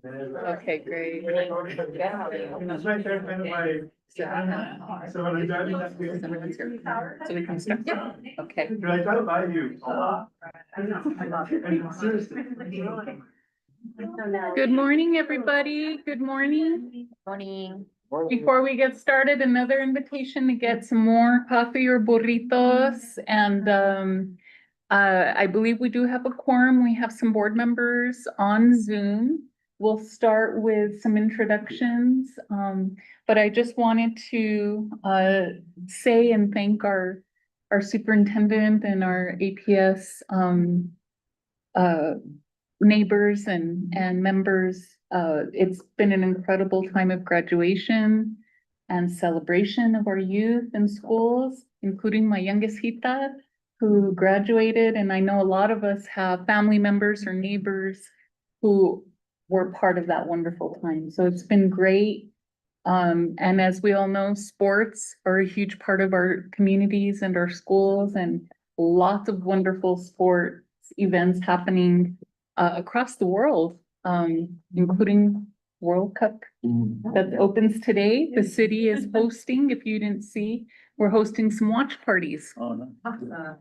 Okay, great. That's right there, kind of my. So when I'm driving up here. So we can start. Okay. I thought about you. And seriously. Good morning, everybody. Good morning. Morning. Before we get started, another invitation to get some more coffee or burritos. And I believe we do have a quorum. We have some board members on Zoom. We'll start with some introductions. But I just wanted to say and thank our superintendent and our APS neighbors and members. It's been an incredible time of graduation and celebration of our youth in schools, including my youngest Hita, who graduated. And I know a lot of us have family members or neighbors who were part of that wonderful time. So it's been great. And as we all know, sports are a huge part of our communities and our schools, and lots of wonderful sports events happening across the world, including World Cup that opens today. The city is hosting, if you didn't see, we're hosting some watch parties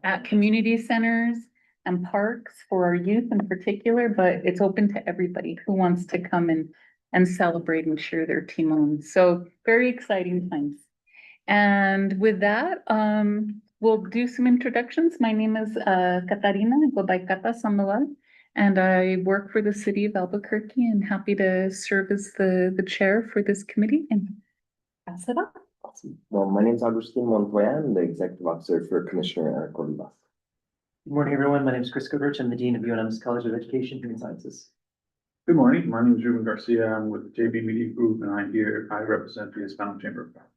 at community centers and parks for our youth in particular, but it's open to everybody who wants to come and celebrate and share their timon. So very exciting times. And with that, we'll do some introductions. My name is Catarina, I go by Cata Sandoval, and I work for the city of Albuquerque and happy to serve as the chair for this committee and pass it on. Awesome. Well, my name is Agustin Montoya. I'm the executive officer for Commissioner Eric Olivas. Good morning, everyone. My name is Chris Goodrich. I'm the Dean of UNM's College of Education and Sciences. Good morning. My name is Ruben Garcia. I'm with the JB Media Group, and I represent the Hispanic Chamber of Commerce.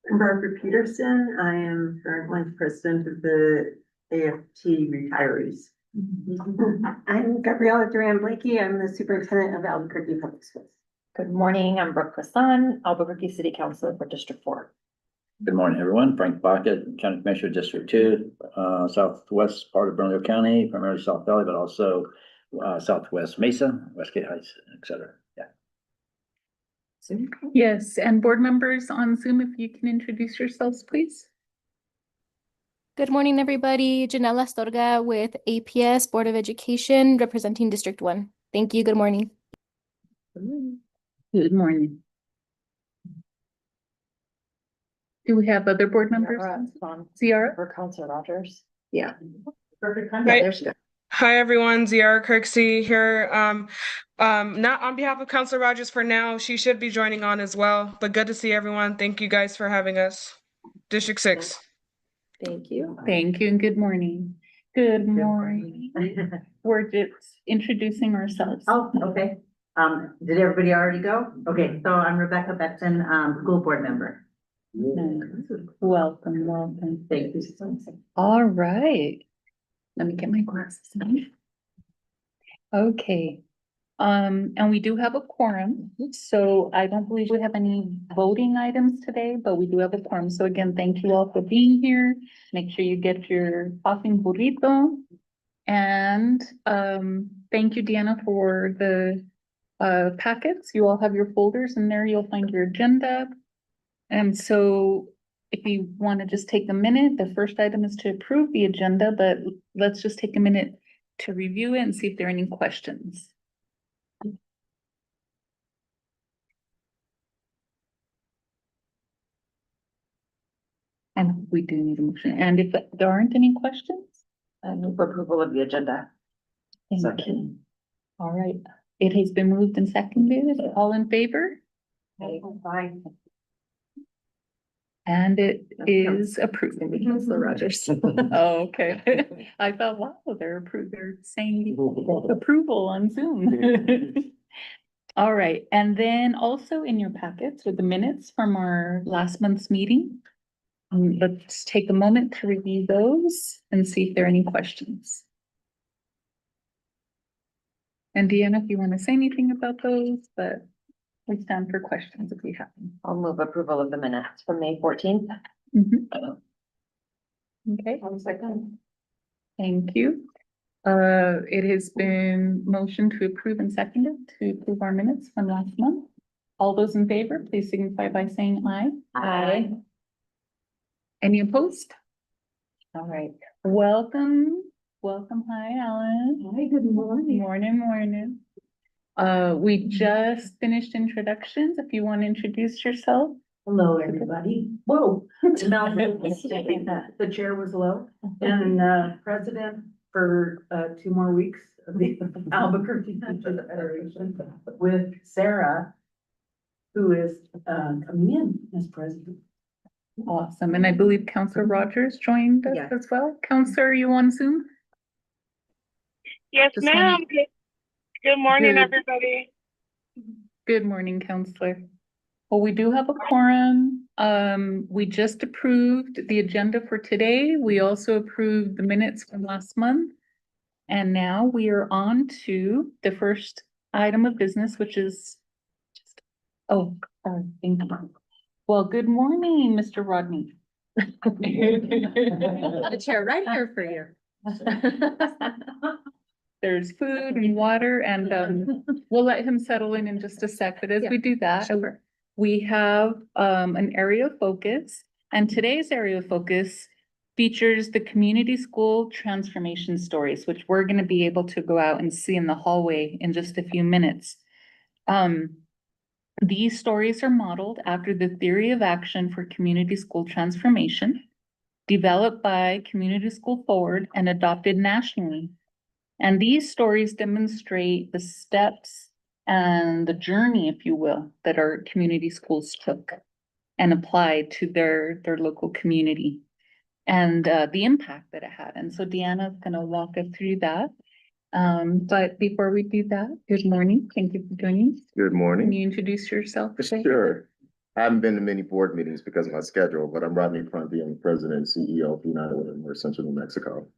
I'm Barbara Peterson. I am currently president of the AFT Retirees. I'm Gabriela Duran Blakey. I'm the superintendent of Albuquerque Public Schools. Good morning. I'm Brooke Hassan, Albuquerque City Councilor for District 4. Good morning, everyone. Frank Baca, County Commissioner, District 2, southwest part of Bernalillo County, primarily South Valley, but also Southwest Mesa, Westgate Heights, etc. Yeah. Yes, and board members on Zoom, if you can introduce yourselves, please. Good morning, everybody. Janela Astorga with APS Board of Education, representing District 1. Thank you. Good morning. Good morning. Do we have other board members? Ziara? For Councilor Rogers. Yeah. Perfect. Yeah, Right. there she goes. Hi, everyone. Ziara Kirksey here. Not on behalf of Councilor Rogers for now. She should be joining on as well, but good to see everyone. Thank you guys for having us. District 6. Thank you. Thank you and good morning. Good morning. We're just introducing ourselves. Oh, okay. Did everybody already go? Okay, so I'm Rebecca Beckton, school board member. Welcome, welcome. Thank you so much. All right. Let me get my glasses on. Okay. And we do have a quorum, so I don't believe we have any voting items today, but we do have a quorum. So again, thank you all for being here. Make sure you get your coffee and burrito. And thank you, Deanna, for the packets. You all have your folders in there. You'll find your agenda. And so if you want to just take a minute, the first item is to approve the agenda, but let's just take a minute to review it and see if there are any questions. And we do need a motion. And if there aren't any questions? I move for approval of the agenda. Thank you. All right. It has been moved and seconded. All in favor? Aye. And it is approved. Councilor Rogers. Oh, okay. I thought, wow, they're approved. They're saying approval on Zoom. All right. And then also in your packets are the minutes from our last month's meeting. Let's take a moment to review those and see if there are any questions. And Deanna, if you want to say anything about those, but we stand for questions if we have them. I'll move approval of the minutes from May 14th. Okay. 1 second. Thank you. It has been motioned to approve and seconded to approve our minutes from last month. All those in favor, please signify by saying aye. Aye. Any opposed? All right. Welcome, welcome. Hi, Alan. Hi, good morning. Morning, morning. We just finished introductions. If you want to introduce yourself. Hello, everybody. Whoa. The chair was low and president for 2 more weeks of the Albuquerque Teachers Federation with Sarah, who is coming in as president. Awesome. And I believe Counselor Rogers joined us Yes. as well. Counselor, are you on Zoom? Yes, Just ma'am. wanted- Good morning, Good. everybody. Good morning, Counselor. Well, we do have a quorum. We just approved the agenda for today. We also approved the minutes from last month. And now we are on to the first item of business, which is thank you. Well, good morning, Mr. Rodney. The chair right here for you. There's food and water and we'll let him settle in just a sec, but as we do that, Sure. we have an area of focus, and today's area of focus features the community school transformation stories, which we're gonna be able to go out and see in the hallway in just a few minutes. These stories are modeled after the theory of action for community school transformation, developed by Community School Forward and adopted nationally. And these stories demonstrate the steps and the journey, if you will, that our community schools took and applied to their local community and the impact that it had. And so Deanna's gonna walk us through that. But before we do that, good morning. Thank you for joining. Good Can morning. you introduce yourself? today? Sure. I haven't been to many board meetings because of my schedule, but I'm Rodney Prunty. I'm president and CEO of United Way of North Central New Mexico.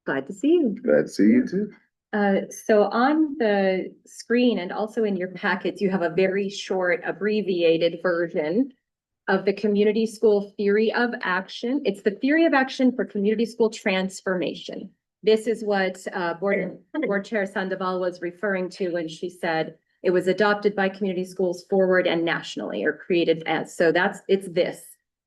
Glad to see you. Glad to see you too. So on the screen and also in your packets, you have a very short abbreviated version of the community school theory of action. It's the theory of action for community school transformation. This is what Board Chair Sandoval was referring to when she said it was adopted by Community Schools Forward and nationally, or created as. So it's this.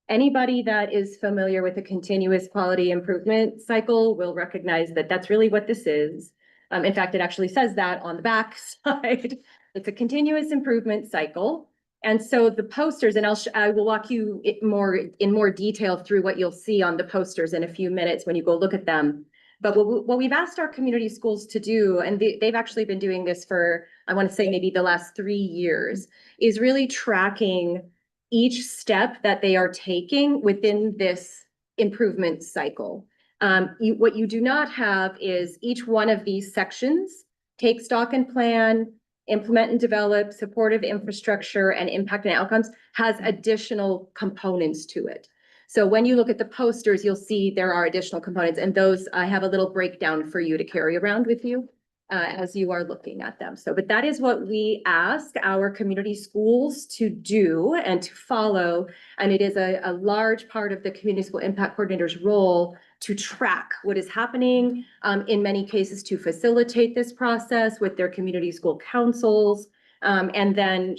Anybody that is familiar with the continuous quality improvement cycle will recognize that that's really what this is. In fact, it actually says that on the back side. It's a continuous improvement cycle. And so the posters, and I will walk you in more detail through what you'll see on the posters in a few minutes when you go look at them. But what we've asked our community schools to do, and they've actually been doing this for, I want to say maybe the last 3 years, is really tracking each step that they are taking within this improvement cycle. What you do not have is each one of these sections, take stock and plan, implement and develop, supportive infrastructure, and impact and outcomes, has additional components to it. So when you look at the posters, you'll see there are additional components, and those I have a little breakdown for you to carry around with you as you are looking at them. So, but that is what we ask our community schools to do and to follow. And it is a large part of the community school impact coordinator's role to track what is happening, in many cases to facilitate this process with their community school councils, and then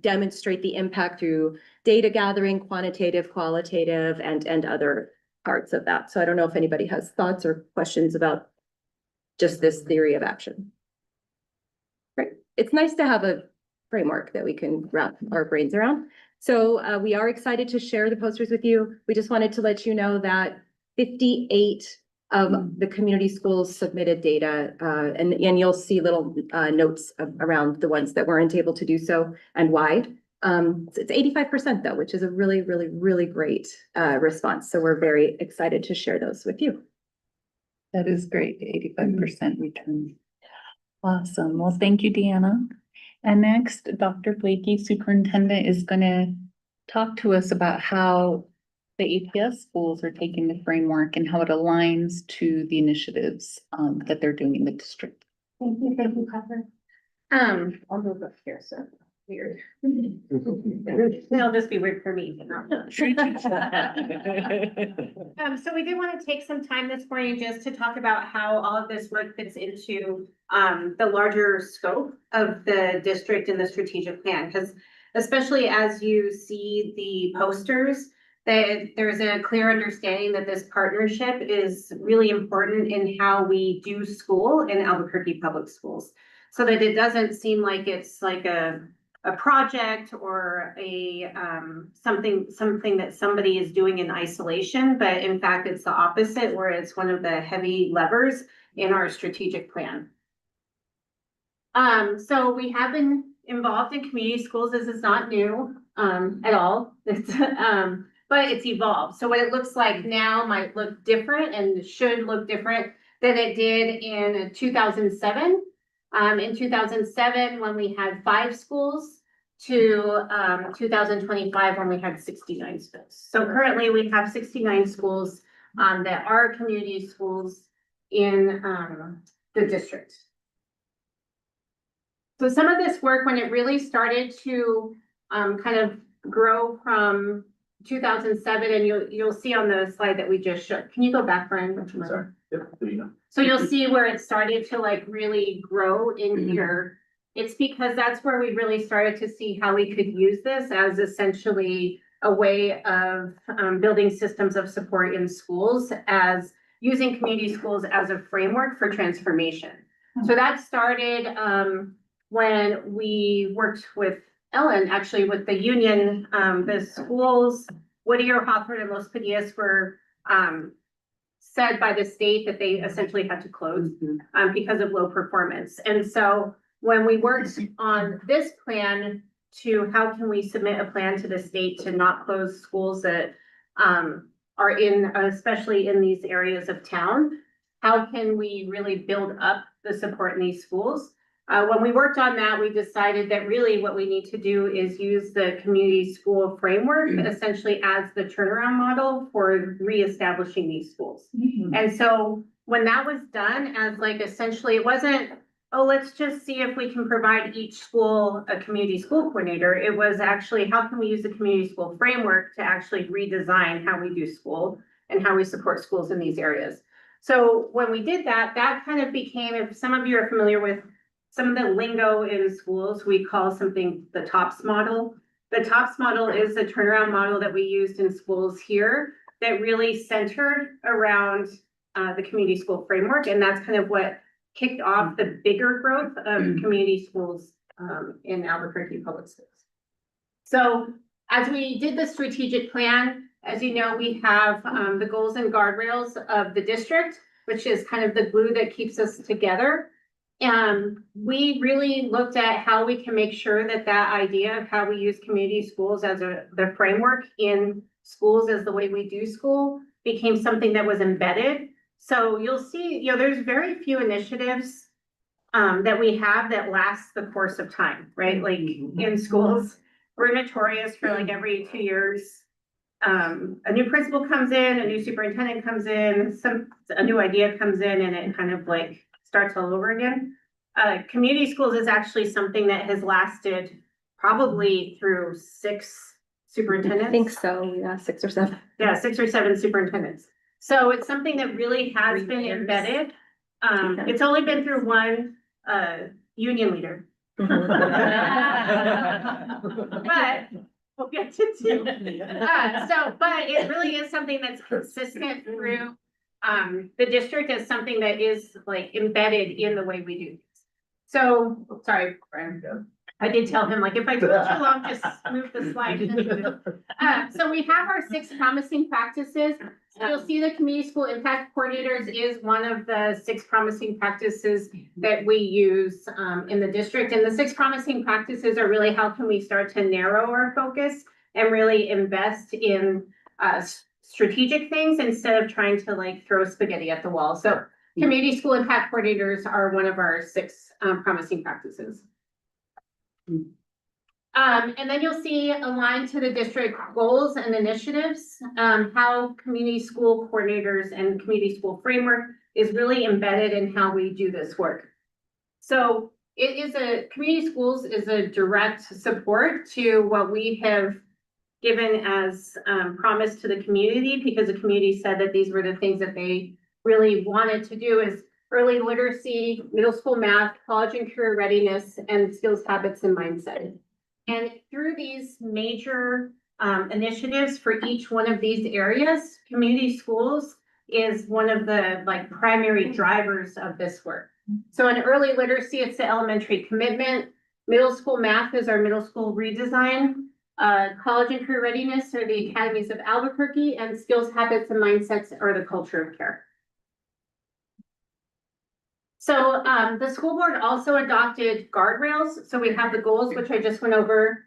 demonstrate the impact through data gathering, quantitative, qualitative, and other parts of that. So I don't know if anybody has thoughts or questions about just this theory of action. Great. It's nice to have a framework that we can wrap our brains around. So we are excited to share the posters with you. We just wanted to let you know that 58 of the community schools submitted data, and you'll see little notes around the ones that weren't able to do so and why. It's 85% though, which is a really, really, really great response. So we're very excited to share those with you. That is great, 85% return. Awesome. Well, thank you, Deanna. And next, Dr. Blakey, Superintendent, is gonna talk to us about how the APS schools are taking the framework and how it aligns to the initiatives that they're doing in the district. Thank you, Catherine. I'll move up here, so. Weird. It'll just be weird for me, but not. So we did want to take some time this morning just to talk about how all of this work fits into the larger scope of the district and the strategic plan, because especially as you see the posters, that there's a clear understanding that this partnership is really important in how we do school in Albuquerque Public Schools. So that it doesn't seem like it's like a project or a something that somebody is doing in isolation, but in fact, it's the opposite, where it's one of the heavy levers in our strategic plan. So we have been involved in community schools. This is not new at all. It's but it's evolved. So what it looks like now might look different and should look different than it did in 2007. In 2007, when we had 5 schools, to 2025, when we had 69 schools. So currently we have 69 schools that are community schools in the district. So some of this work, when it really started to kind of grow from 2007, and you'll see on the slide that we just showed. Can you go back, Brian? Sorry. Yep, there you go. So you'll see where it started to like really grow in here. It's because that's where we really started to see how we could use this as essentially a way of building systems of support in schools, as using community schools as a framework for transformation. So that started when we worked with Ellen, actually with the union. The schools, Whittier, Hawthorne, and Los Padillas were said by the state that they essentially had to close because of low performance. And so when we worked on this plan to how can we submit a plan to the state to not close schools that are in, especially in these areas of town, how can we really build up the support in these schools? When we worked on that, we decided that really what we need to do is use the community school framework essentially as the turnaround model for reestablishing these schools. And so when that was done, as like essentially it wasn't, oh, let's just see if we can provide each school a community school coordinator. It was actually, how can we use the community school framework to actually redesign how we do school and how we support schools in these areas. So when we did that, that kind of became, if some of you are familiar with some of the lingo in schools, we call something the TOPS model. The TOPS model is the turnaround model that we used in schools here that really centered around the community school framework. And that's kind of what kicked off the bigger growth of community schools in Albuquerque Public Schools. So as we did the strategic plan, as you know, we have the goals and guardrails of the district, which is kind of the glue that keeps us together. And we really looked at how we can make sure that that idea of how we use community schools as the framework in schools as the way we do school became something that was embedded. So you'll see, there's very few initiatives that we have that last the course of time, right? Like in schools, we're notorious for like every 2 years, a new principal comes in, a new superintendent comes in, a new idea comes in, and it kind of like starts all over again. Community schools is actually something that has lasted probably through 6 superintendents. I think so, yeah, 6 or 7. Yeah, 6 or 7 superintendents. So it's something that really has 3 been years. embedded. It's only been through one union leader. But we'll get to 2. But it really is something that's consistent through the district, as something that is like embedded in the way we do things. So, sorry, Brian. I did tell him, like, if I took too long, just move the slide. So we have our 6 promising practices. So you'll see the community school impact coordinators is one of the 6 promising practices that we use in the district. And the 6 promising practices are really how can we start to narrow our focus and really invest in strategic things instead of trying to like throw spaghetti at the wall. So community school impact coordinators are one of our 6 promising practices. And then you'll see aligned to the district goals and initiatives, how community school coordinators and community school framework is really embedded in how we do this work. So community schools is a direct support to what we have given as promise to the community, because the community said that these were the things that they really wanted to do, is early literacy, middle school math, college and career readiness, and skills, habits, and mindset. And through these major initiatives for each one of these areas, community schools is one of the primary drivers of this work. So in early literacy, it's the elementary commitment. Middle school math is our middle school redesign. College and career readiness are the academies of Albuquerque, and skills, habits, and mindsets are the culture of care. So the school board also adopted guardrails. So we have the goals, which I just went over,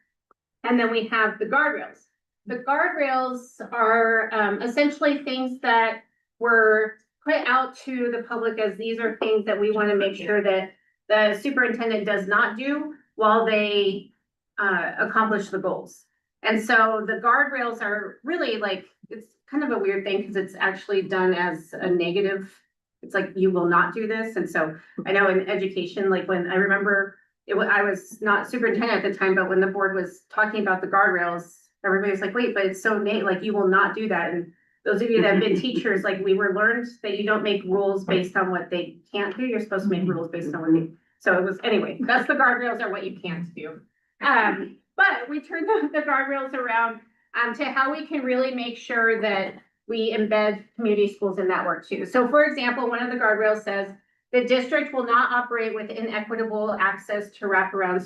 and then we have the guardrails. The guardrails are essentially things that were put out to the public as these are things that we want to make sure that the superintendent does not do while they accomplish the goals. And so the guardrails are really it's kind of a weird thing because it's actually done as a negative. It's like, you will not do this. And so I know in education, when I remember I was not superintendent at the time, but when the board was talking about the guardrails, everybody was like, wait, but it's so you will not do that. And those of you that have been teachers, we were learned that you don't make rules based on what they can't do. You're supposed to make rules based on what they, so it was, anyway, that's the guardrails are what you can't do. But we turned the guardrails around to how we can really make sure that we embed community schools in that work too. So for example, one of the guardrails says the district will not operate with inequitable access to wraparound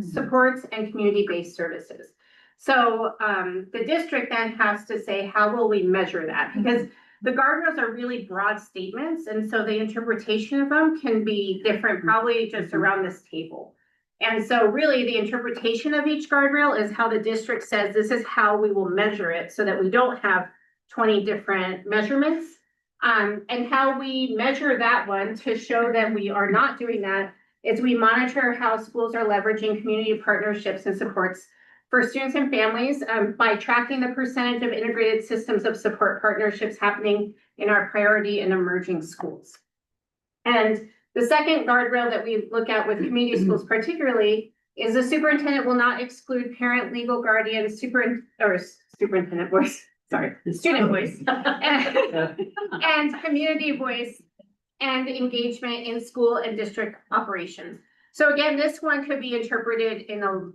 supports and community-based services. So the district then has to say, how will we measure that? Because the guardrails are really broad statements. And so the interpretation of them can be different, probably just around this table. And so really the interpretation of each guardrail is how the district says, this is how we will measure it so that we don't have 20 different measurements. And how we measure that one to show that we are not doing that is we monitor how schools are leveraging community partnerships and supports for students and families by tracking the percentage of integrated systems of support partnerships happening in our priority and emerging schools. And the second guardrail that we look at with community schools particularly is the superintendent will not exclude parent, legal guardian, superintendent voice, student voice, and community voice and engagement in school and district operations. So again, this one could be interpreted in a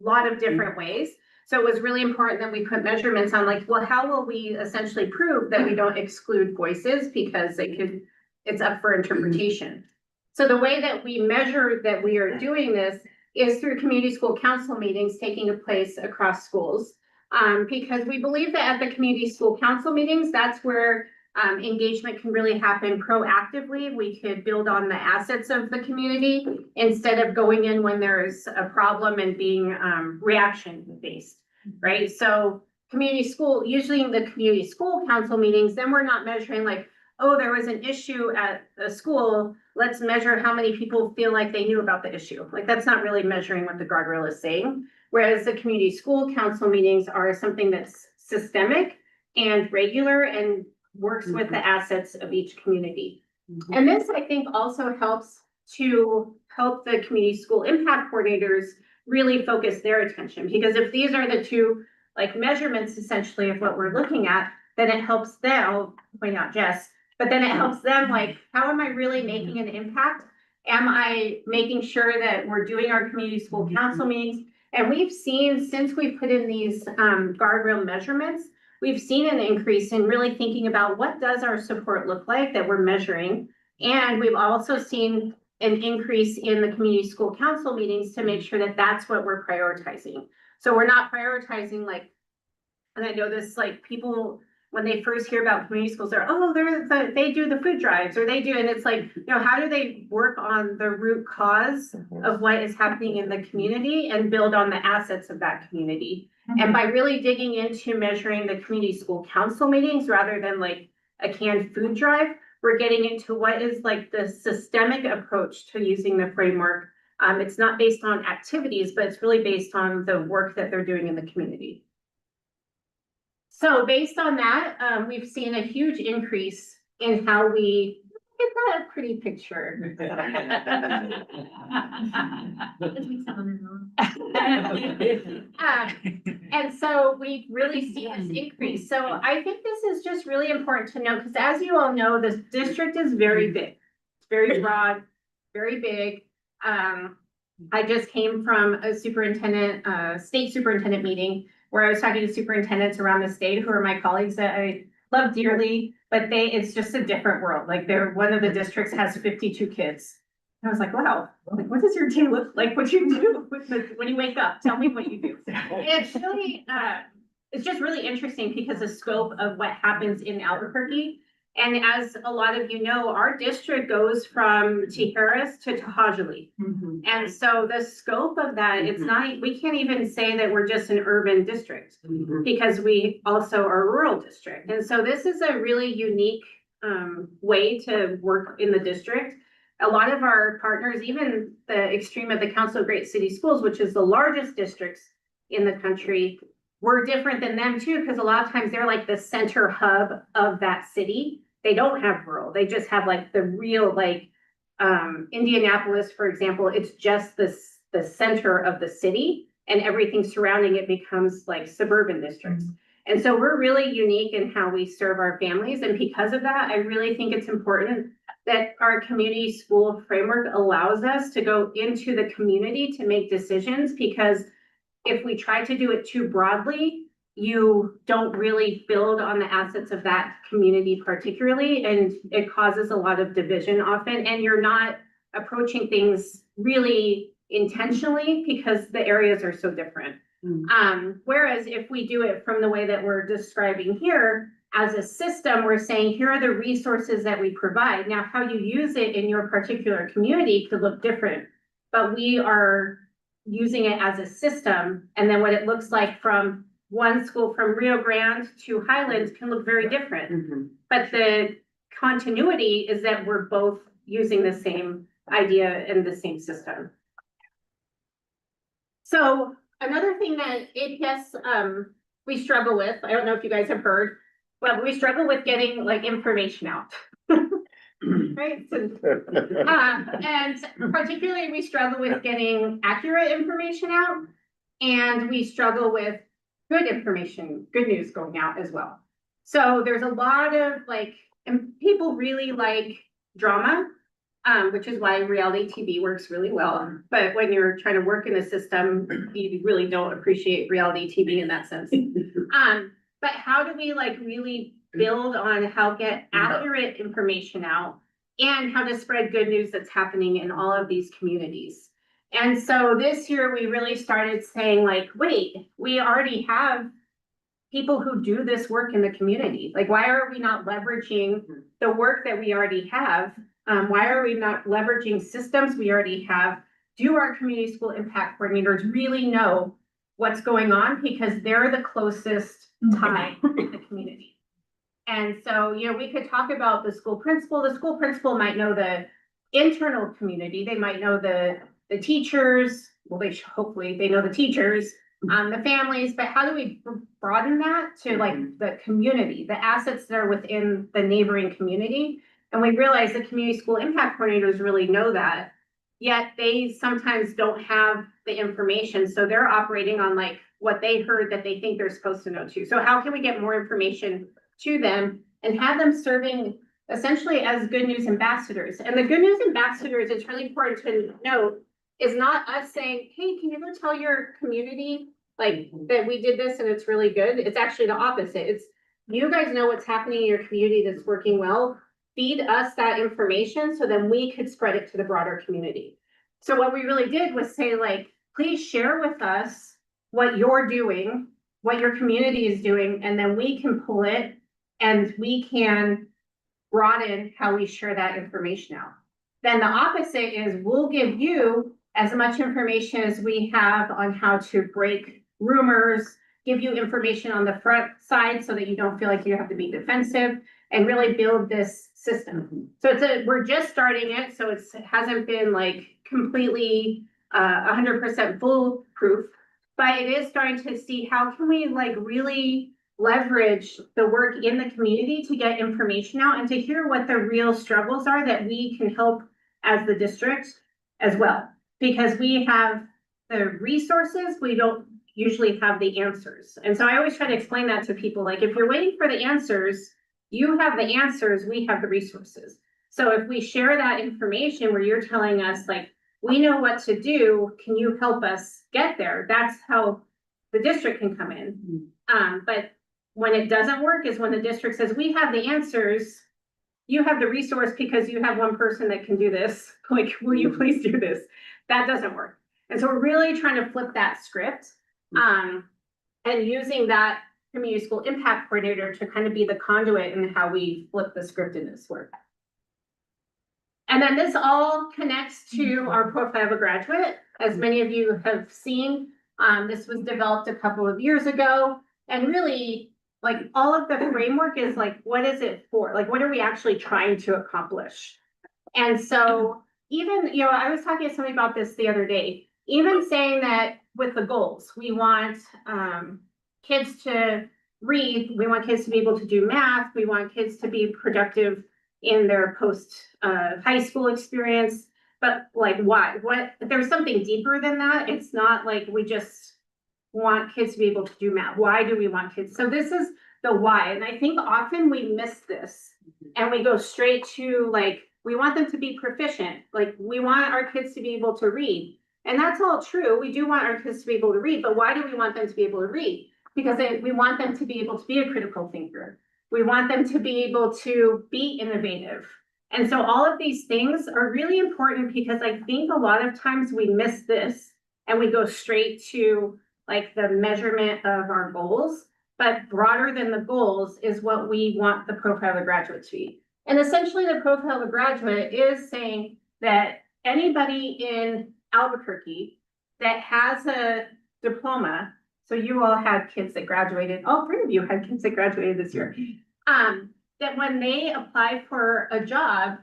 lot of different ways. So it was really important that we put measurements on well, how will we essentially prove that we don't exclude voices, because it's up for interpretation. So the way that we measure that we are doing this is through community school council meetings taking place across schools. Because we believe that at the community school council meetings, that's where engagement can really happen proactively. We could build on the assets of the community instead of going in when there's a problem and being reaction based, right? So community school, usually in the community school council meetings, then we're not measuring oh, there was an issue at the school, let's measure how many people feel like they knew about the issue. That's not really measuring what the guardrail is saying. Whereas the community school council meetings are something that's systemic and regular and works with the assets of each community. And this, I think, also helps to help the community school impact coordinators really focus their attention. Because if these are the two measurements essentially of what we're looking at, then it helps them, I'll point out Jess, but then it helps them how am I really making an impact? Am I making sure that we're doing our community school council meetings? And we've seen, since we've put in these guardrail measurements, we've seen an increase in really thinking about what does our support look like that we're measuring. And we've also seen an increase in the community school council meetings to make sure that that's what we're prioritizing. So we're not prioritizing and I know this people, when they first hear about community schools, they're, oh, they do the food drives, or they do, and it's how do they work on the root cause of what is happening in the community and build on the assets of that community? And by really digging into measuring the community school council meetings rather than a canned food drive, we're getting into what is the systemic approach to using the framework. It's not based on activities, but it's really based on the work that they're doing in the community. So based on that, we've seen a huge increase in how we It's not a pretty picture. And so we've really seen this increase. So I think this is just really important to know, because as you all know, this district is very big. It's very broad, very big. I just came from a state superintendent meeting where I was talking to superintendents around the state who are my colleagues that I love dearly, but it's just a different world. Like one of the districts has 52 kids. And I was like, wow, like, what does your day look like? What you do when you wake up? Tell me what you do. It's really, it's just really interesting because the scope of what happens in Albuquerque. And as a lot of you know, our district goes from Tijeras to To'Hajiilee. And so the scope of that, it's not, we can't even say that we're just an urban district because we also are a rural district. And so this is a really unique way to work in the district. A lot of our partners, even the extreme of the Council of Great City Schools, which is the largest districts in the country, we're different than them too, because a lot of times they're like the center hub of that city. They don't have rural, they just have like the real, like Indianapolis, for example, it's just the center of the city and everything surrounding it becomes like suburban districts. And so we're really unique in how we serve our families. And because of that, I really think it's important that our community school framework allows us to go into the community to make decisions, because if we try to do it too broadly, you don't really build on the assets of that community particularly, and it causes a lot of division often, and you're not approaching things really intentionally because the areas are so different. Whereas if we do it from the way that we're describing here, as a system, we're saying, here are the resources that we provide. Now, how you use it in your particular community could look different, but we are using it as a system. And then what it looks like from one school from Rio Grande to Highlands can look very different. But the continuity is that we're both using the same idea and the same system. So another thing that APS we struggle with, I don't know if you guys have heard, but we struggle with getting like information out. Right? And particularly we struggle with getting accurate information out, and we struggle with good information, good news going out as well. So there's a lot of like, and people really like drama, which is why reality TV works really well. But when you're trying to work in a system, you really don't appreciate reality TV in that sense. But how do we like really build on how to get accurate information out and how to spread good news that's happening in all of these communities? And so this year we really started saying like, wait, we already have people who do this work in the community. Like, why are we not leveraging the work that we already have? Why are we not leveraging systems we already have? Do our community school impact coordinators really know what's going on? Because they're the closest tie in the community. And so, you know, we could talk about the school principal. The school principal might know the internal community. They might know the teachers. Well, hopefully they know the teachers, the families, but how do we broaden that to like the community, the assets that are within the neighboring community? And we realize the community school impact coordinators really know that, yet they sometimes don't have the information. So they're operating on like what they heard that they think they're supposed to know too. So how can we get more information to them and have them serving essentially as good news ambassadors? And the good news ambassadors, it's really important to note, is not us saying, hey, can you go tell your community like that we did this and it's really good? It's actually the opposite. It's you guys know what's happening in your community that's working well. Feed us that information so then we could spread it to the broader community. So what we really did was say like, please share with us what you're doing, what your community is doing, and then we can pull it and we can broaden how we share that information out. Then the opposite is we'll give you as much information as we have on how to break rumors, give you information on the front side so that you don't feel like you have to be defensive, and really build this system. So we're just starting it, so it hasn't been like completely 100% foolproof, but it is starting to see how can we like really leverage the work in the community to get information out and to hear what the real struggles are that we can help as the district as well. Because we have the resources, we don't usually have the answers. And so I always try to explain that to people, like if you're waiting for the answers, you have the answers, we have the resources. So if we share that information where you're telling us like, we know what to do, can you help us get there? That's how the district can come in. But when it doesn't work is when the district says, we have the answers, you have the resource because you have one person that can do this. Like, will you please do this? That doesn't work. And so we're really trying to flip that script, and using that community school impact coordinator to kind of be the conduit in how we flip the script in this work. And then this all connects to our profile of a graduate. As many of you have seen, this was developed a couple of years ago, and really like all of the framework is like, what is it for? Like, what are we actually trying to accomplish? And so even, you know, I was talking to somebody about this the other day, even saying that with the goals, we want kids to read, we want kids to be able to do math, we want kids to be productive in their post high school experience. But like, why? What? There's something deeper than that. It's not like we just want kids to be able to do math. Why do we want kids? So this is the why. And I think often we miss this and we go straight to like, we want them to be proficient. Like we want our kids to be able to read. And that's all true. We do want our kids to be able to read, but why do we want them to be able to read? Because we want them to be able to be a critical thinker. We want them to be able to be innovative. And so all of these things are really important because I think a lot of times we miss this and we go straight to like the measurement of our goals, but broader than the goals is what we want the profile of a graduate to be. And essentially the profile of a graduate is saying that anybody in Albuquerque that has a diploma, so you all had kids that graduated, all three of you had kids that graduated this year, that when they apply for a job,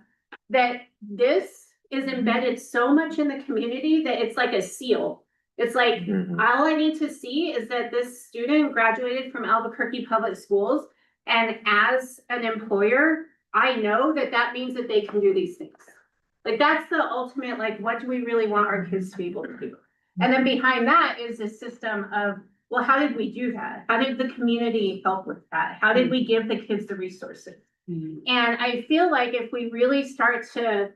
that this is embedded so much in the community that it's like a seal. It's like, all I need to see is that this student graduated from Albuquerque Public Schools. And as an employer, I know that that means that they can do these things. Like that's the ultimate, like, what do we really want our kids to be able to do? And then behind that is a system of, well, how did we do that? How did the community help with that? How did we give the kids the resources? And I feel like if we really start to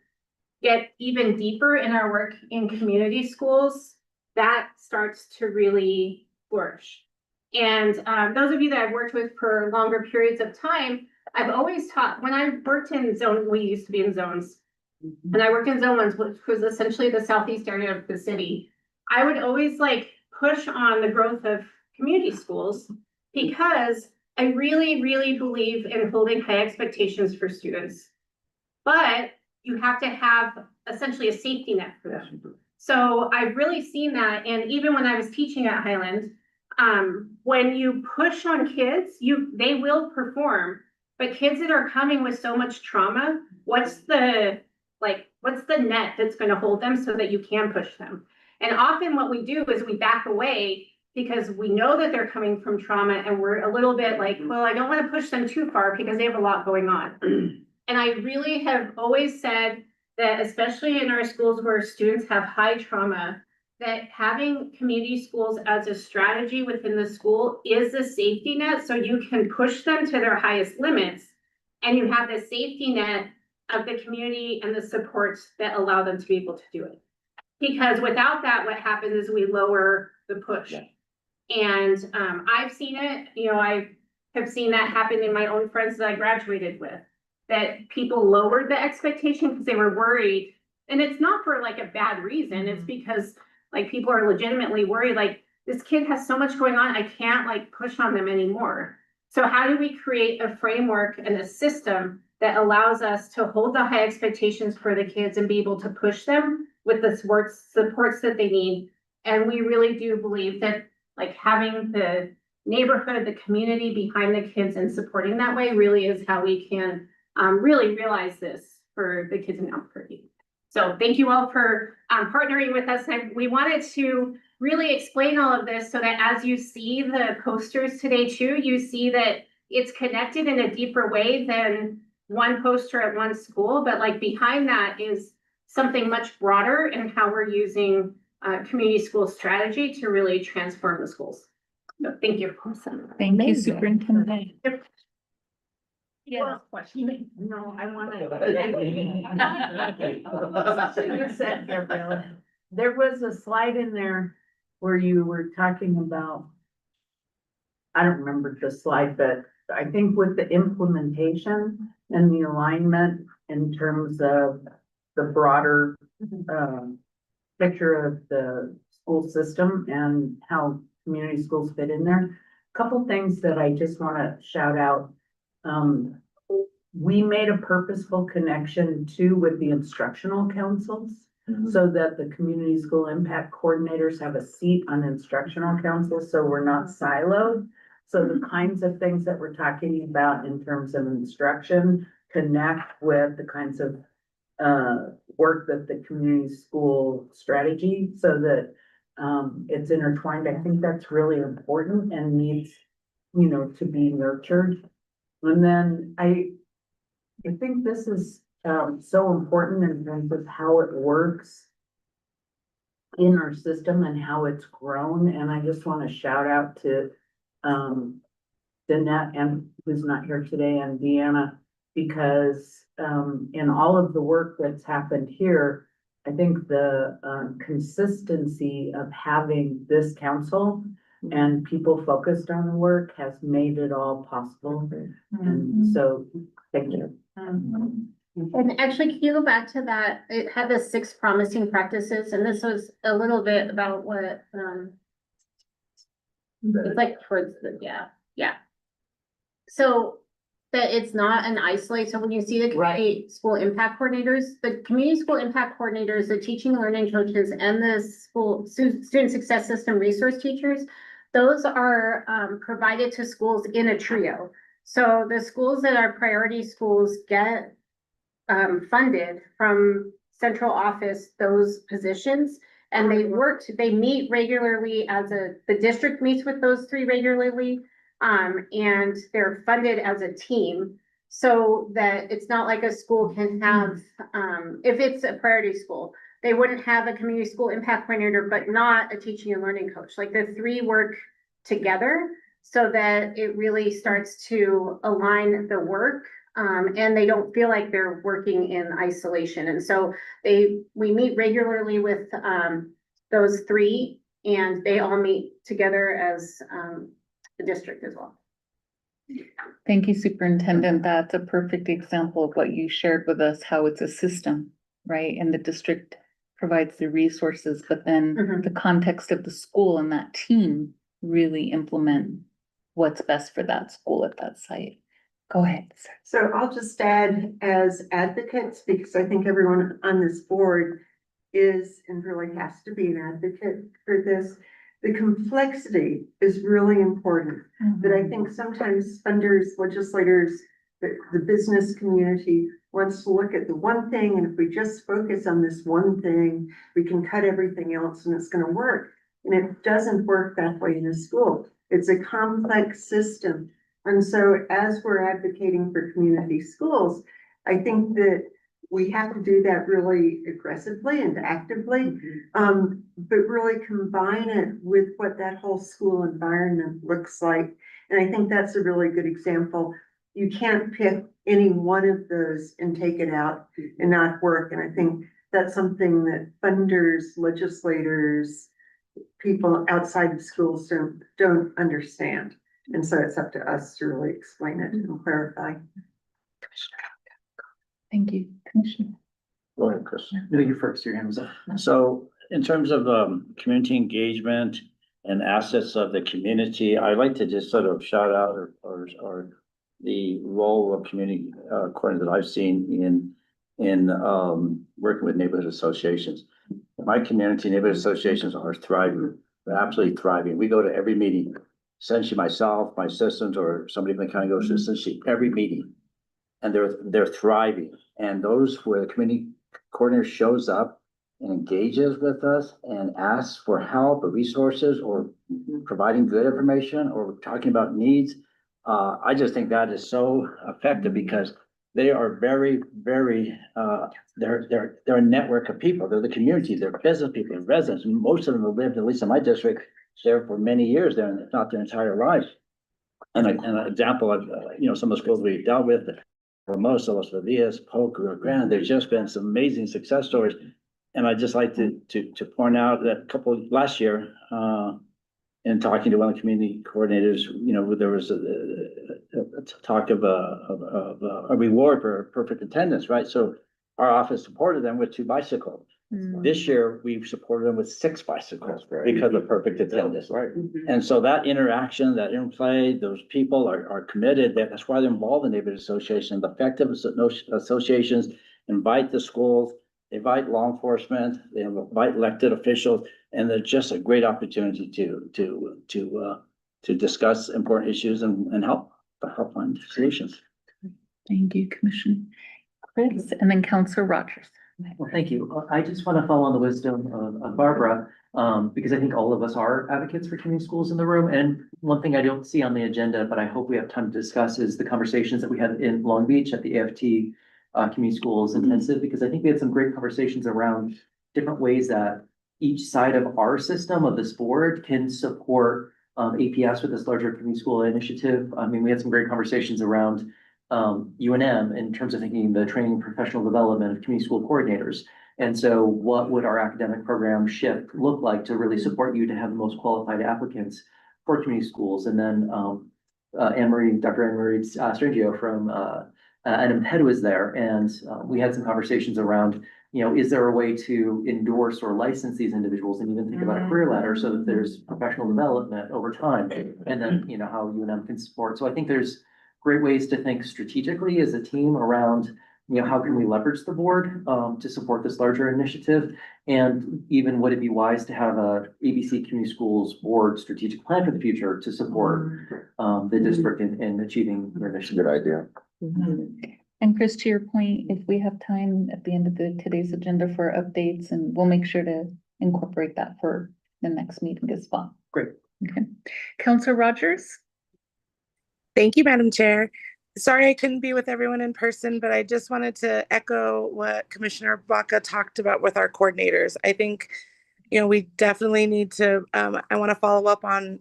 get even deeper in our work in community schools, that starts to really flourish. And those of you that I've worked with for longer periods of time, I've always taught, when I worked in zone, we used to be in zones, and I worked in zone 1, which was essentially the southeast area of the city. I would always like push on the growth of community schools because I really, really believe in holding high expectations for students. But you have to have essentially a safety net for them. So I've really seen that. And even when I was teaching at Highland, when you push on kids, they will perform. But kids that are coming with so much trauma, what's the net that's going to hold them so that you can push them? And often what we do is we back away because we know that they're coming from trauma and we're a little bit like, well, I don't want to push them too far because they have a lot going on. And I really have always said that, especially in our schools where students have high trauma, that having community schools as a strategy within the school is a safety net, so you can push them to their highest limits and you have the safety net of the community and the supports that allow them to be able to do it. Because without that, what happens is we lower the push. Yeah. And I've seen it, you know, I have seen that happen in my own friends that I graduated with, that people lowered the expectation because they were worried. And it's not for like a bad reason. It's because like people are legitimately worried, like this kid has so much going on, I can't like push on them anymore. So how do we create a framework and a system that allows us to hold the high expectations for the kids and be able to push them with the supports that they need? And we really do believe that like having the neighborhood, the community behind the kids and supporting that way really is how we can really realize this for the kids in Albuquerque. So thank you all for partnering with us. We wanted to really explain all of this so that as you see the posters today too, you see that it's connected in a deeper way than one poster at one school, but like behind that is something much broader in how we're using community school strategy to really transform the schools. So thank you. Thank you, Superintendent. Yeah. No, I want to. There was a slide in there where you were talking about, I don't remember the slide, but I think with the implementation and the alignment in terms of the broader picture of the school system and how community schools fit in there. Couple things that I just want to shout out. We made a purposeful connection too with the instructional councils so that the community school impact coordinators have a seat on instructional councils, so we're not siloed. So the kinds of things that we're talking about in terms of instruction connect with the kinds of work that the community school strategy so that it's intertwined. I think that's really important and needs, you know, to be nurtured. And then I think this is so important in terms of how it works in our system and how it's grown. And I just want to shout out to Danette, and who's not here today, and Deanna, because in all of the work that's happened here, I think the consistency of having this council and people focused on the work has made it all possible. And so, thank you. And actually, can you go back to that? It had the 6 promising practices, and this was a little bit about what, it's like towards the, yeah. So that it's not an isolate. So when you see the community school impact coordinators, the community school impact coordinators, the teaching and learning coaches, and the school student success system resource teachers, those are provided to schools in a trio. So the schools that are priority schools get funded from central office, those positions, and they meet regularly the district meets with those 3 regularly, and they're funded as a team so that it's not like a school can have, if it's a priority school, they wouldn't have a community school impact coordinator, but not a teaching and learning coach. Like the 3 work together so that it really starts to align the work. And they don't feel like they're working in isolation. And so we meet regularly with those 3, and they all meet together as the district as well. Thank you, Superintendent. That's a perfect example of what you shared with us, how it's a system, right? And the district provides the resources, but then the context of the school and that team really implement what's best for that school at that site. Go ahead. So I'll just add, as advocates, because I think everyone on this board is and really has to be an advocate for this. The complexity is really important, but I think sometimes funders, legislators, the business community wants to look at the one thing, and if we just focus on this one thing, we can cut everything else and it's going to work. And it doesn't work that way in a school. It's a complex system. And so as we're advocating for community schools, I think that we have to do that really aggressively and actively, but really combine it with what that whole school environment looks like. And I think that's a really good example. You can't pick any one of those and take it out and not work. And I think that's something that funders, legislators, people outside of schools don't understand. And so it's up to us to really explain it and clarify. Thank you, Commissioner. Go ahead, Chris. You first, your hand was up. So in terms of community engagement and assets of the community, I'd like to just sort of shout out or the role of community coordinator that I've seen in working with neighborhood associations. My community neighborhood associations are thriving. They're absolutely thriving. We go to every meeting. Essentially myself, my assistants, or somebody from the county goes to essentially every meeting. And they're thriving. And those where the community coordinator shows up and engages with us and asks for help or resources or providing good information or talking about needs. I just think that is so effective because they are very, very, they're a network of people. They're the community, they're business people, they're residents. Most of them have lived, at least in my district, there for many years there, if not their entire life. And an example of, some of the schools we've dealt with, Hermosa, Los Feliz, Polk, Rio Grande, there's just been some amazing success stories. And I'd just like to point out that last year, in talking to one of the community coordinators, there was a talk of a reward for perfect attendance, right? So our office supported them with 2 bicycles. This year, we've supported them with 6 bicycles because of perfect attendance. Right. And so that interaction, that interplay, those people are committed. That's why they're involved in neighborhood associations. The effective associations invite the schools, they invite law enforcement, they invite elected officials, and they're just a great opportunity to discuss important issues and help find solutions. Thank you, Commissioner Chris, and then Counselor Rogers. Well, thank you. I just want to follow on the wisdom of Barbara, because I think all of us are advocates for community schools in the room. And one thing I don't see on the agenda, but I hope we have time to discuss, is the conversations that we had in Long Beach at the AFT Community Schools Intensive, because I think we had some great conversations around different ways that each side of our system of this board can support APS with this larger community school initiative. I mean, we had some great conversations around UNM in terms of thinking the training and professional development of community school coordinators. And so what would our academic program shift look like to really support you to have the most qualified applicants for community schools? And then Dr. Anne-Marie Strangio from NMPED was there, and we had some conversations around, is there a way to endorse or license these individuals and even think about a career ladder so that there's professional development over time, and then, how UNM can support. So I think there's great ways to think strategically as a team around, how can we leverage the board to support this larger initiative? And even would it be wise to have a ABC Community Schools board strategic plan for the future to support the district in achieving their mission? Good idea. And Chris, to your point, if we have time at the end of today's agenda for updates, and we'll make sure to incorporate that for the next meeting as well. Great. Okay. Counselor Rogers? Thank you, Madam Chair. Sorry I couldn't be with everyone in person, but I just wanted to echo what Commissioner Baca talked about with our coordinators. I think, we definitely need to, I want to follow up on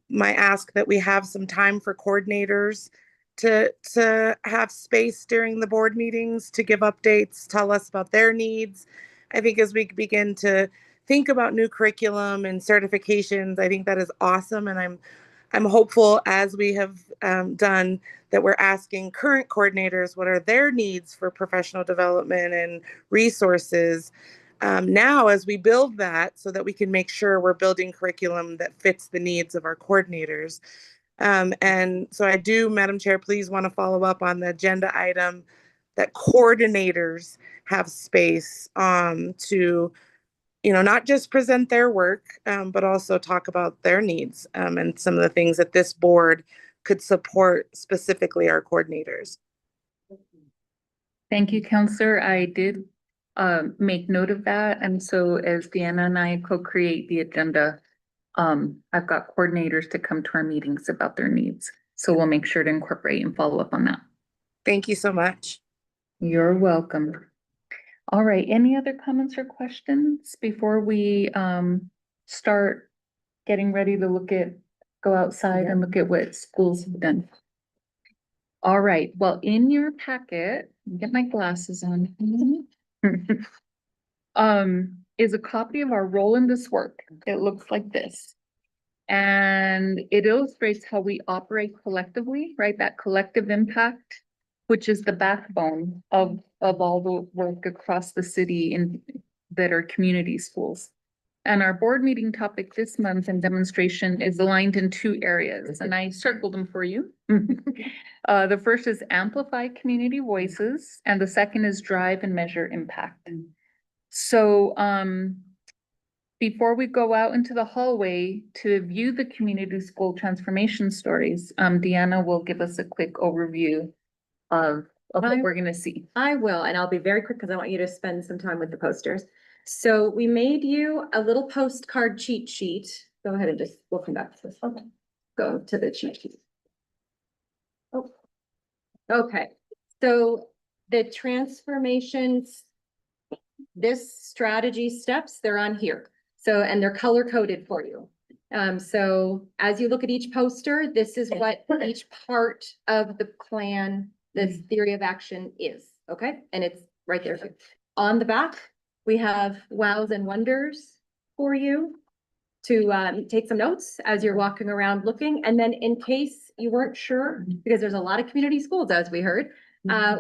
my ask that we have some time for coordinators to have space during the board meetings to give updates, tell us about their needs. I think as we begin to think about new curriculum and certifications, I think that is awesome. And I'm hopeful, as we have done, that we're asking current coordinators what are their needs for professional development and resources now as we build that, so that we can make sure we're building curriculum that fits the needs of our coordinators. And so I do, Madam Chair, please want to follow up on the agenda item that coordinators have space to, not just present their work, but also talk about their needs and some of the things that this board could support, specifically our coordinators. Thank you, Counselor. I did make note of that. And so as Deanna and I co-create the agenda, I've got coordinators to come to our meetings about their needs. So we'll make sure to incorporate and follow up on that. Thank you so much. You're welcome. All right, any other comments or questions before we start getting ready to go outside and look at what schools have done? All right, well, in your packet, get my glasses on. Is a copy of our role in this work. It looks like this. And it illustrates how we operate collectively, right? That collective impact, which is the backbone of all the work across the city that are community schools. And our board meeting topic this month and demonstration is aligned in 2 areas, and I circled them for you. The first is amplify community voices, and the second is drive and measure impact. So before we go out into the hallway to view the community school transformation stories, Deanna will give us a quick overview of what we're going to see. I will, and I'll be very quick because I want you to spend some time with the posters. So we made you a little postcard cheat sheet. Go ahead and just, we'll come back to this. Okay. Go to the cheat sheet. Oh. Okay, so the transformations, this strategy steps, they're on here. So, and they're color coded for you. So as you look at each poster, this is what each part of the plan, this theory of action is, okay? And it's right there. On the back, we have wows and wonders for you to take some notes as you're walking around looking. And then in case you weren't sure, because there's a lot of community schools, as we heard,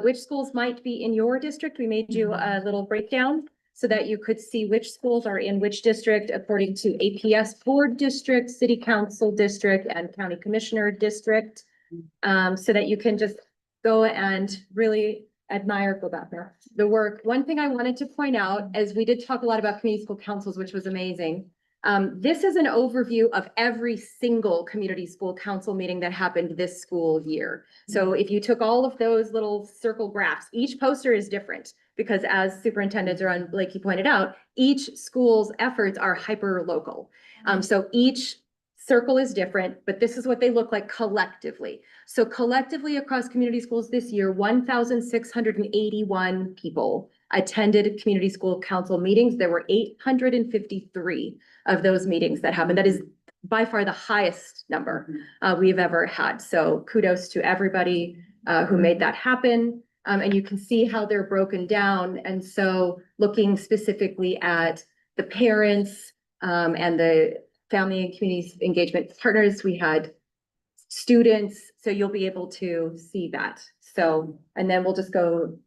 which schools might be in your district, we made you a little breakdown so that you could see which schools are in which district according to APS board district, city council district, and county commissioner district. So that you can just go and really admire, go back there, the work. One thing I wanted to point out, as we did talk a lot about community school councils, which was amazing. This is an overview of every single community school council meeting that happened this school year. So if you took all of those little circle graphs, each poster is different because as Superintendent Duran Blakey pointed out, each school's efforts are hyper local. So each circle is different, but this is what they look like collectively. So collectively across community schools this year, 1,681 people attended community school council meetings. There were 853 of those meetings that happened. That is by far the highest number we've ever had. So kudos to everybody who made that happen. And you can see how they're broken down. And so looking specifically at the parents and the family and community engagement partners, we had students, so you'll be able to see that. So, and then we'll just go,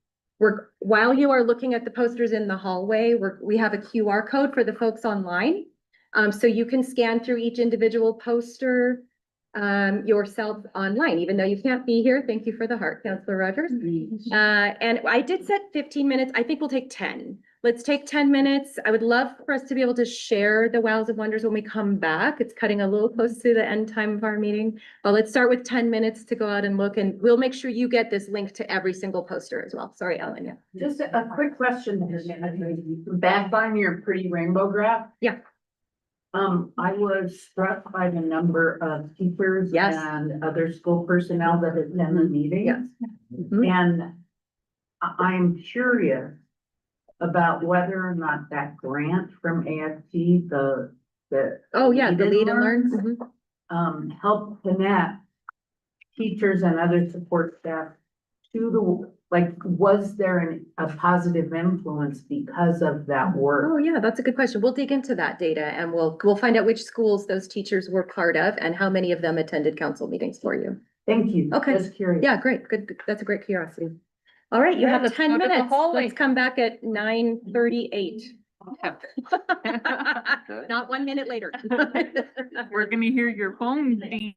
while you are looking at the posters in the hallway, we have a QR code for the folks online. So you can scan through each individual poster yourself online, even though you can't be here. Thank you for the heart, Councilor Rogers. And I did set 15 minutes. I think we'll take 10. Let's take 10 minutes. I would love for us to be able to share the wows and wonders when we come back. It's cutting a little close to the end time of our meeting, but let's start with 10 minutes to go out and look, and we'll make sure you get this link to every single poster as well. Sorry, Ellen. Yeah. Just a quick question. Back on your pretty rainbow graph. Yeah. I was struck by the number of teachers Yes. and other school personnel that attend the meetings. Yes. And I'm curious about whether or not that grant from AFT, the. Oh, yeah, the lead and learn. Help connect teachers and other support staff to the, like, was there a positive influence because of that work? Oh, yeah, that's a good question. We'll dig into that data and we'll find out which schools those teachers were part of and how many of them attended council meetings for you. Thank you. Okay. Just curious. Yeah, great. Good. That's a great curiosity. All right, you Yeah, have let's 10 go to the minutes. hallway. Let's come back at 9:38. Not 1 minute later. We're gonna hear your phone ding.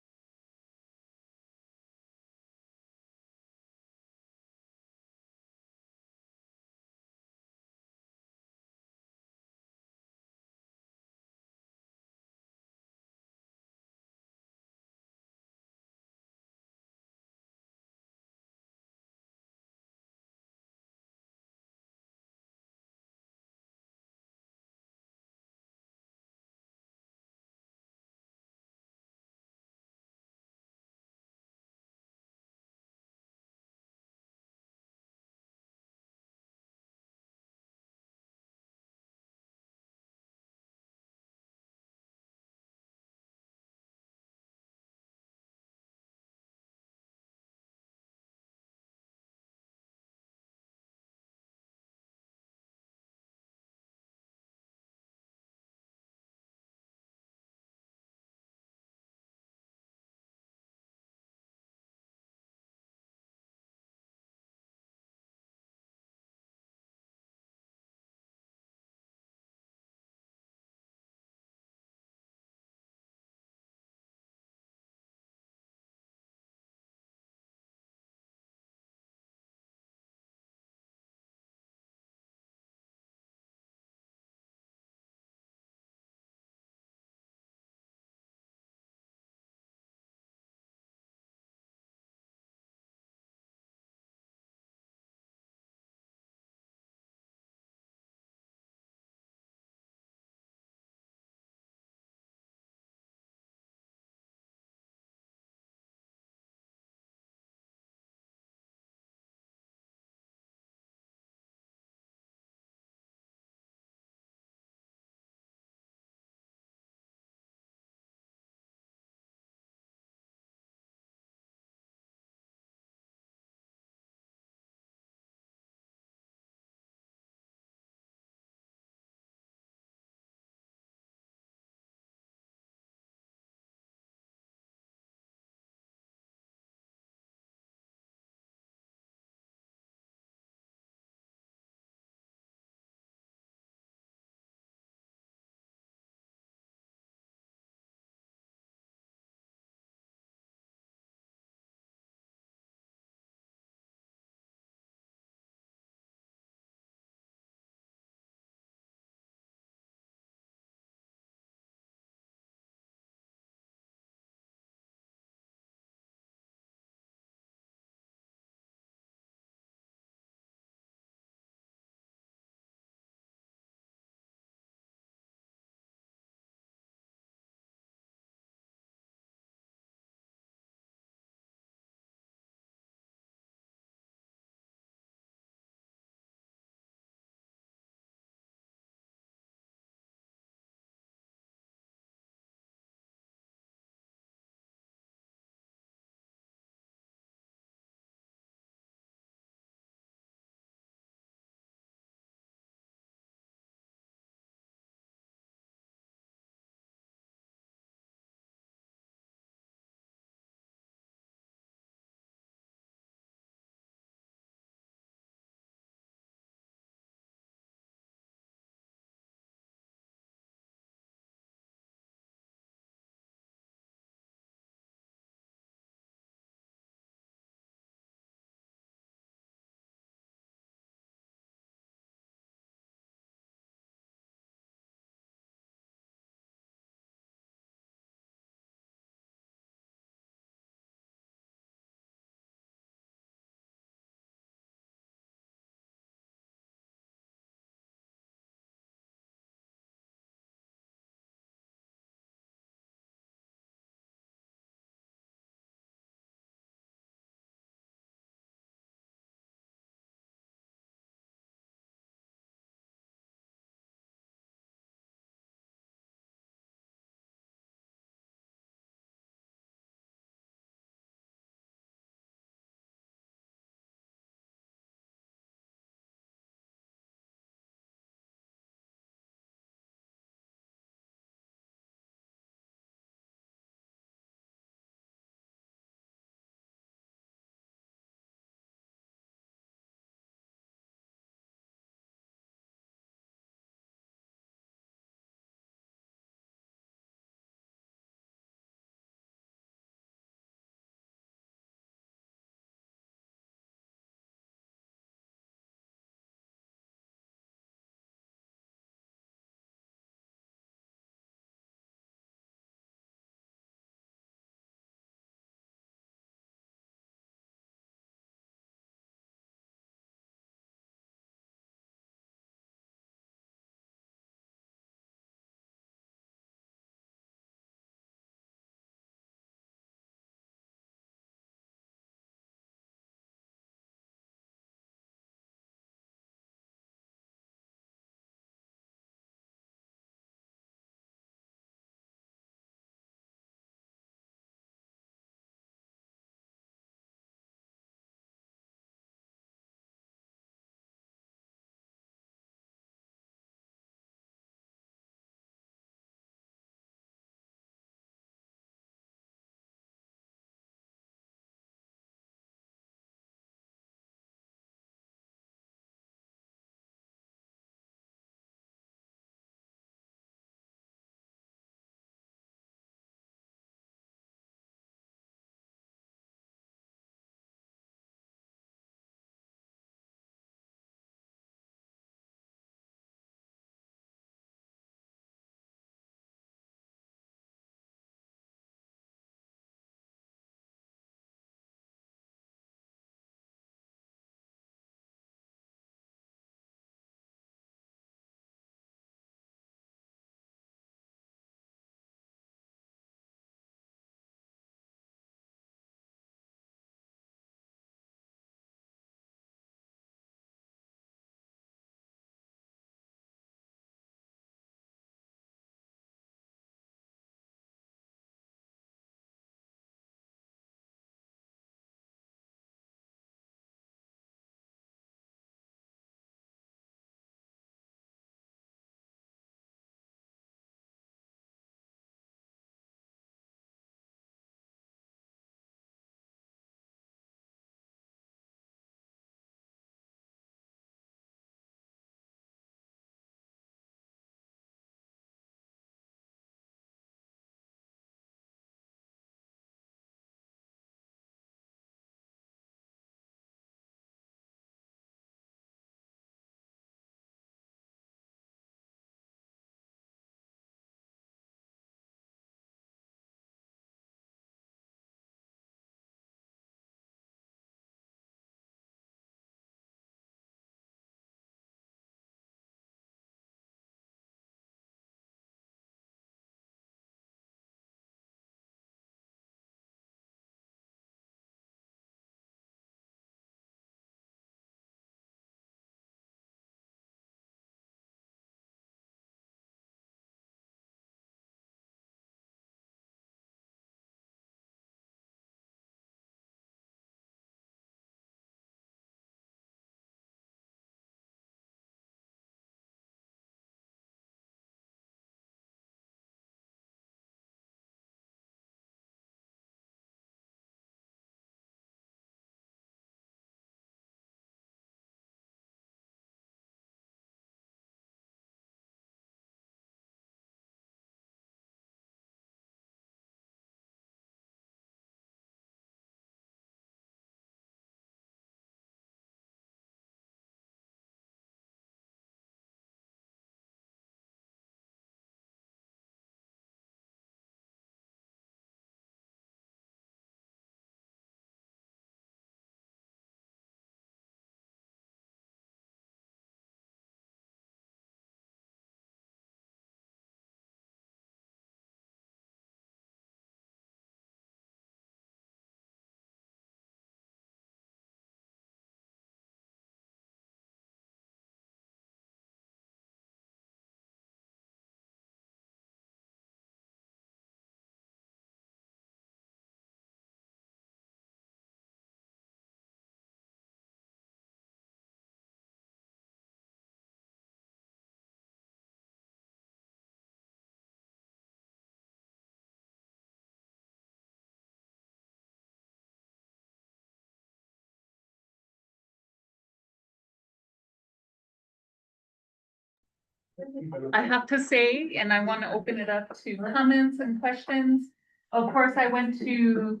I have to say, and I want to open it up to comments and questions. Of course, I went to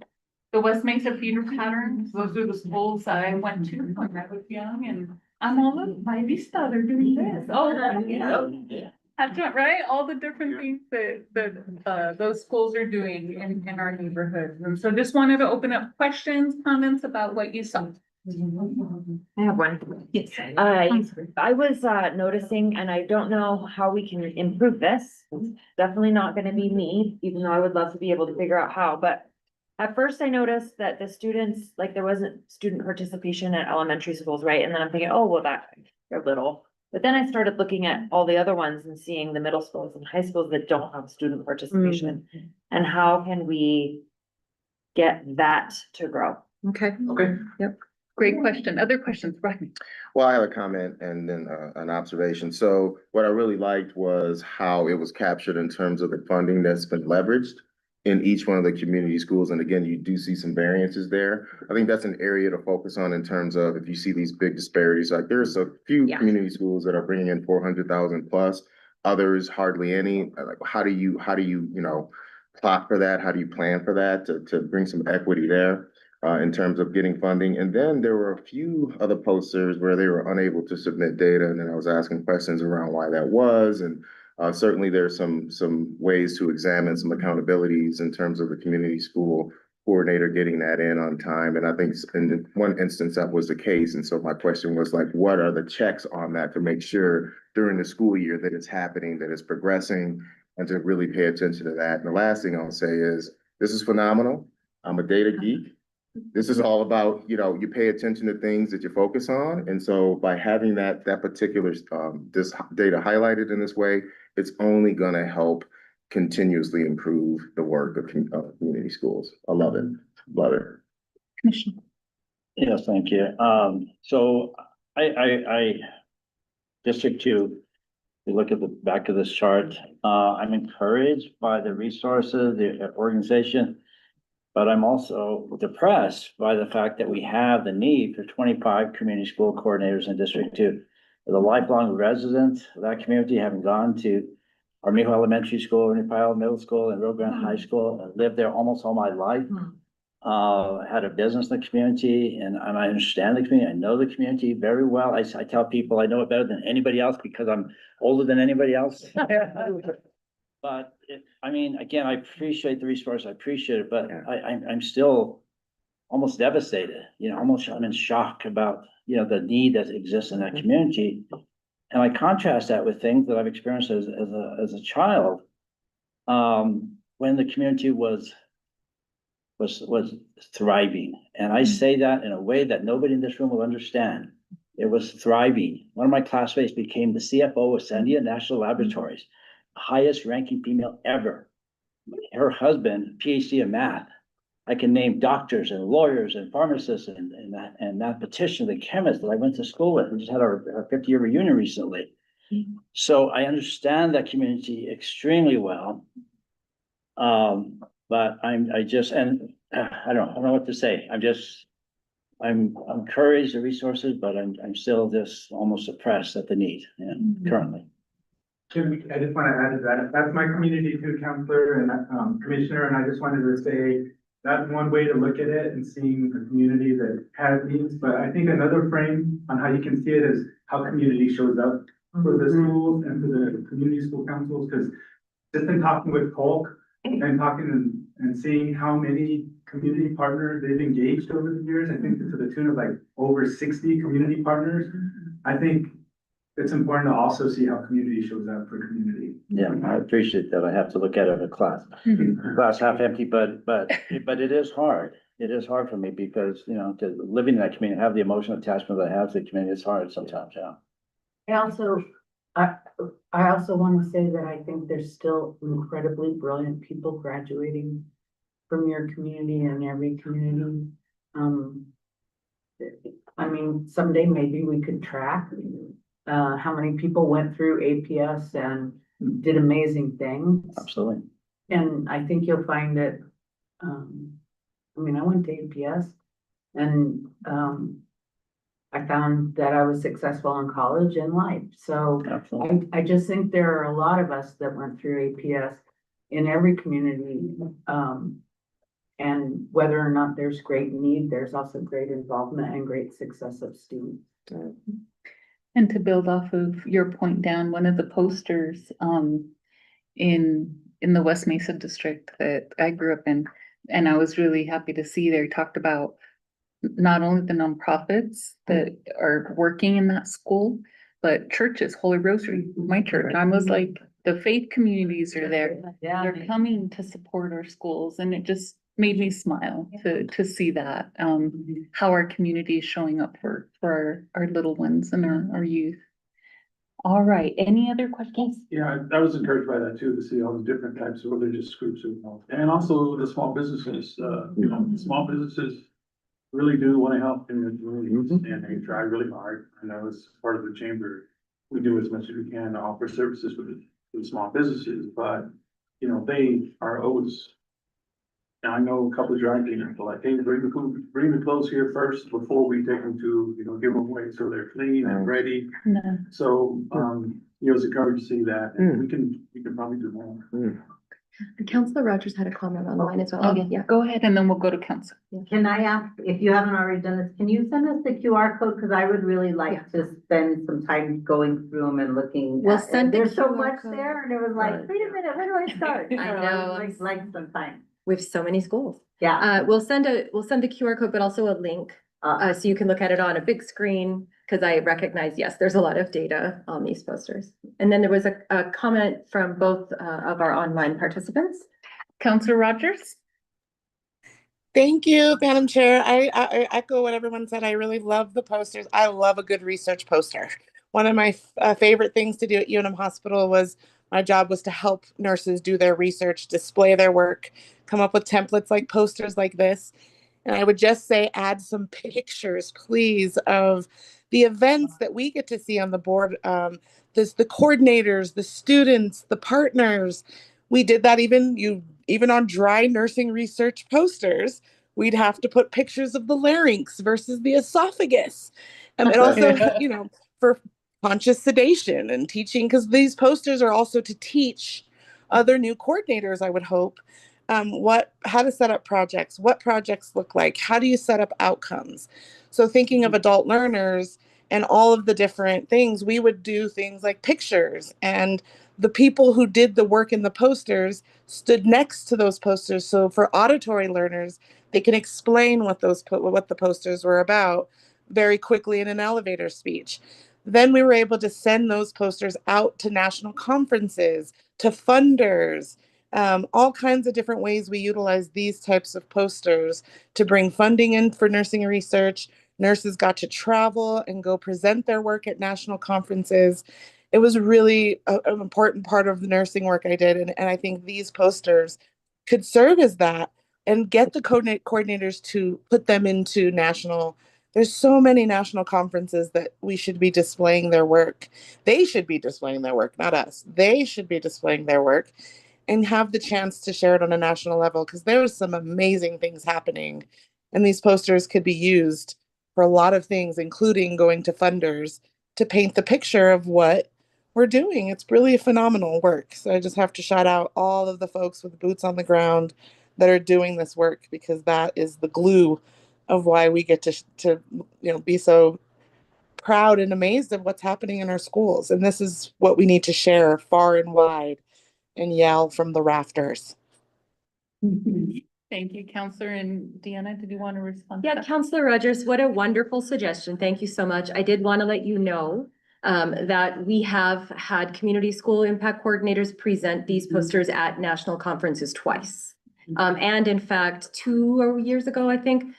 the West Mesa Feeder Patterns. Those are the schools that I went to when I was young, and I'm all up, my vista, they're doing this. Oh, yeah. That's right, all the different things that those schools are doing in our neighborhoods. And so just wanted to open up questions, comments about what you saw. I have one. Yes. I was noticing, and I don't know how we can improve this. It's definitely not gonna be me, even though I would love to be able to figure out how, but. At first I noticed that the students, like there wasn't student participation at elementary schools, right? And then I'm thinking, oh, well, they're little. But then I started looking at all the other ones and seeing the middle schools and high schools that don't have student participation. And how can we get that to grow? Okay. Okay. Great question. Other questions, Rodney? Well, I have a comment and then an observation. So what I really liked was how it was captured in terms of the funding that's been leveraged in each one of the community schools. And again, you do see some variances there. I think that's an area to focus on in terms of if you see these big disparities, like there's a few community schools that are bringing in 400,000 plus, others hardly any. Like, how do you, plot for that? How do you plan for that to bring some equity there? In terms of getting funding. And then there were a few other posters where they were unable to submit data. And then I was asking questions around why that was. And certainly there's some ways to examine some accountabilities in terms of the community school coordinator getting that in on time. And I think in one instance that was the case. And so my question was like, what are the checks on that to make sure during the school year that it's happening, that it's progressing, and to really pay attention to that. And the last thing I'll say is, this is phenomenal. I'm a data geek. This is all about, you pay attention to things that you focus on. And so by having that particular, this data highlighted in this way, it's only gonna help continuously improve the work of community schools. I love it. Love it. Commissioner. Yes, thank you. So I District 2, you look at the back of this chart, I'm encouraged by the resources, the organization. But I'm also depressed by the fact that we have the need for 25 community school coordinators in District 2. The lifelong residents of that community, having gone to Armijo Elementary School, Armijo Middle School, and Rio Grande High School, and lived there almost all my life. Had a business in the community, and I understand the community. I know the community very well. I tell people I know it better than anybody else because I'm older than anybody else. But again, I appreciate the resource, I appreciate it, but I'm still almost devastated, I'm in shock about, the need that exists in that community. And I contrast that with things that I've experienced as a child, when the community was thriving. And I say that in a way that nobody in this room will understand. It was thriving. One of my classmates became the CFO of Sandia National Laboratories. Highest ranking female ever. Her husband, PhD in math. I can name doctors and lawyers and pharmacists and mathematicians and chemists that I went to school with. We just had our 50-year reunion recently. So I understand that community extremely well. But I don't know what to say. I'm encouraged the resources, but I'm still just almost suppressed at the need currently. I just want to add to that. That's my community too, counselor and commissioner, and I just wanted to say that's one way to look at it and seeing a community that has needs. But I think another frame on how you can see it is how community shows up for the schools and for the community school councils. Because just in talking with Polk and talking and seeing how many community partners they've engaged over the years, I think to the tune of like over 60 community partners. I think it's important to also see how community shows up for community. Yeah, I appreciate that. I have to look at it in a class half empty, but it is hard. It is hard for me because, to living in that community, have the emotional attachment that I have to the community, it's hard sometimes, I also want to say that I think there's still incredibly brilliant people graduating from your community and every community. Someday maybe we could track how many people went through APS and did amazing things. Absolutely. And I think you'll find that, I went to APS and I found that I was successful in college and life. So Absolutely. I just think there are a lot of us that went through APS in every community. And whether or not there's great need, there's also great involvement and great success of students. And to build off of your point, Dan, one of the posters in the West Mesa district that I grew up in, and I was really happy to see they talked about not only the nonprofits that are working in that school, but churches, Holy Rosary, my church. I was like, the faith communities are there. Yeah. They're coming to support our schools, and it just made me smile to see that, how our community is showing up for our little ones and our youth. All right, any other questions? Yeah, I was encouraged by that too, to see all the different types of religious groups involved. And also the small businesses, small businesses really do want to help in the communities and they try really hard. I know as part of the chamber, we do as much as we can to offer services for the small businesses, but they are always. Now, I know a couple of dry cleaners are like, hey, bring the food, bring the clothes here first before we take them to, give them away so they're clean and ready. No. So, it was encouraged to see that, and we can probably do more. Councilor Rogers had a comment online as well. Okay, yeah, go ahead, and then we'll go to council. Can I ask, if you haven't already done this, can you send us the QR code? Because I would really like to spend some time going through them and looking. We'll at it. send the There's so QR much code. there, and it was like, wait a minute, where do I start? I know. I would like some time. We have so many schools. Yeah. We'll send a QR code, but also a link. So you can look at it on a big screen, because I recognize, yes, there's a lot of data on these posters. And then there was a comment from both of our online participants. Councilor Rogers? Thank you, Madam Chair. I echo what everyone said. I really love the posters. I love a good research poster. One of my favorite things to do at UNM Hospital was my job was to help nurses do their research, display their work, come up with templates like posters like this. And I would just say, add some pictures, please, of the events that we get to see on the board. The coordinators, the students, the partners. We did that even on dry nursing research posters. We'd have to put pictures of the larynx versus the esophagus. And also, for conscious sedation and teaching, because these posters are also to teach other new coordinators, I would hope, how to set up projects, what projects look like, how do you set up outcomes. So thinking of adult learners and all of the different things, we would do things like pictures, and the people who did the work in the posters stood next to those posters. So for auditory learners, they can explain what the posters were about very quickly in an elevator speech. Then we were able to send those posters out to national conferences, to funders, all kinds of different ways we utilize these types of posters to bring funding in for nursing research. Nurses got to travel and go present their work at national conferences. It was really an important part of the nursing work I did. And I think these posters could serve as that and get the coordinators to put them into there's so many national conferences that we should be displaying their work. They should be displaying their work, not us. They should be displaying their work and have the chance to share it on a national level, because there was some amazing things happening. And these posters could be used for a lot of things, including going to funders to paint the picture of what we're doing. It's really phenomenal work. So I just have to shout out all of the folks with boots on the ground that are doing this work, because that is the glue of why we get to be so proud and amazed of what's happening in our schools. And this is what we need to share far and wide and yell from the rafters. Thank you, Councilor. And Deanna, did you want to respond? Yeah, Councilor Rogers, what a wonderful suggestion. Thank you so much. I did want to let you know that we have had community school impact coordinators present these posters at national conferences twice. And in fact, 2 years ago, I think,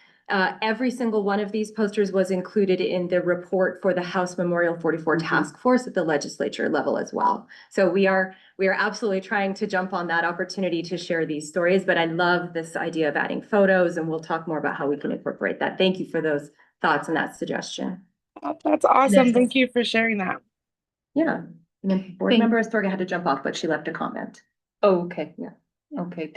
every single one of these posters was included in the report for the House Memorial 44 Task Force at the legislature level as well. So we are absolutely trying to jump on that opportunity to share these stories, but I love this idea of adding photos, and we'll talk more about how we can incorporate that. Thank you for those thoughts and that suggestion. That's awesome. Thank you for sharing that. Yeah. And then board member Astorga had to jump off, but she left a comment. Oh, okay. Yeah. Okay,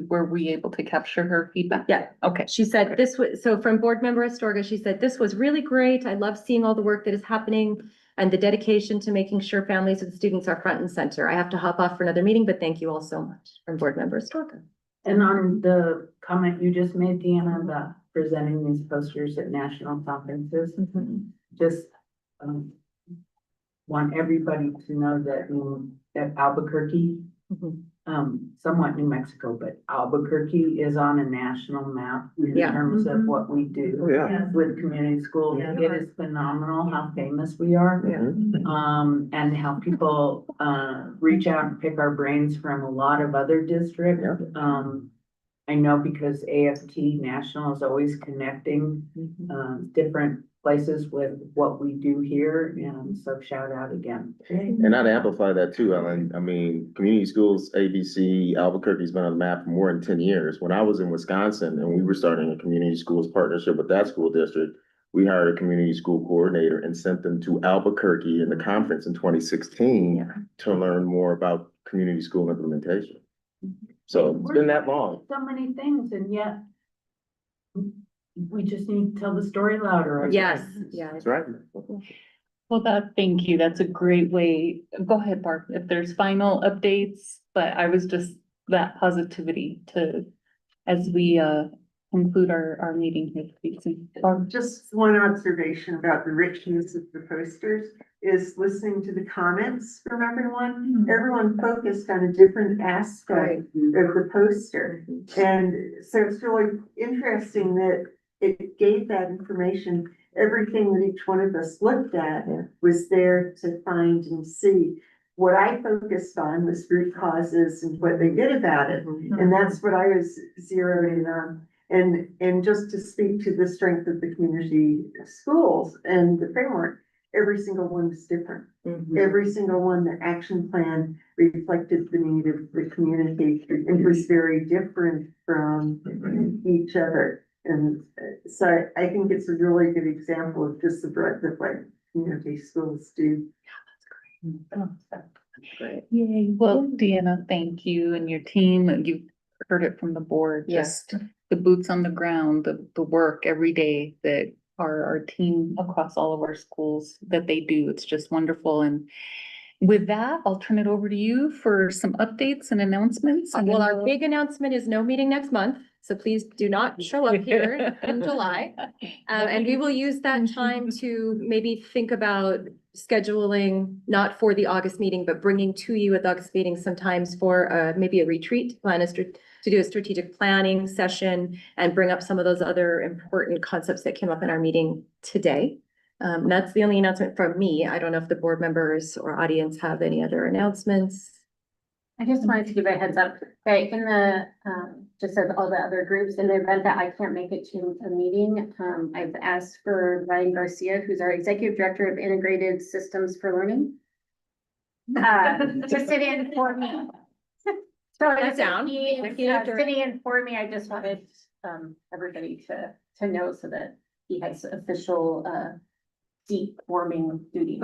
were we able to capture her feedback? Yeah. Okay. She said this was, so from board member Astorga, she said, this was really great. I love seeing all the work that is happening and the dedication to making sure families and students are front and center. I have to hop off for another meeting, but thank you all so much from board member Astorga. And on the comment you just made, Deanna, about presenting these posters at national conferences, just, want everybody to know that at Albuquerque, somewhat New Mexico, but Albuquerque is on a national map in Yeah. terms of what we do Oh, yeah. with community schools. Yeah. It is phenomenal how famous we are. And how people, reach out and pick our brains from a lot of other districts. I know because AFT National is always connecting, different places with what we do here, and so shout out again. And I'd amplify that too, Ellen. I mean, community schools, ABC, Albuquerque's been on the map for more than 10 years. When I was in Wisconsin and we were starting a community schools partnership with that school district, we hired a community school coordinator and sent them to Albuquerque in the conference in 2016 to learn more about community school implementation. So it's been that long. So many things, and yet we just need to tell the story louder. I Yes, guess. yeah. That's right. Well, thank you. That's a great way. Go ahead, Barb, if there's final updates, but I was just that positivity as we conclude our meeting here. Please. Barb. Just one observation about the richness of the posters is listening to the comments from everyone. Everyone focused on a different aspect of the poster. And so it's really interesting that it gave that information. Everything that each one of us looked at was there to find and see. What I focused on was root causes and what they did about it. And that's what I was zeroing in on. And just to speak to the strength of the community schools and the framework, every single one was different. Every single one, the action plan reflected the need of the community. It was very different from each other. And so I think it's a really good example of just the breadth of what community schools do. Great. Yay. Well, Deanna, thank you and your team. You've heard it from the board, just the boots on the ground, the work every day that our team across all of our schools that they do. It's just wonderful. And with that, I'll turn it over to you for some updates and announcements. And Well, then our big announcement is no meeting next month, so please do not show up here in July. And we will use that time to maybe think about scheduling, not for the August meeting, but bringing to you at the August meeting sometimes for maybe a retreat, to do a strategic planning session and bring up some of those other important concepts that came up in our meeting today. That's the only announcement from me. I don't know if the board members or audience have any other announcements. I just wanted to give a heads up, right, in the, just as all the other groups, in the event that I can't make it to a meeting, I've asked for Ryan Garcia, who's our Executive Director of Integrated Systems for Learning, to sit in for me. So That's down. Sitting in for me, I just wanted, everybody to know so that he has official, deep forming duty.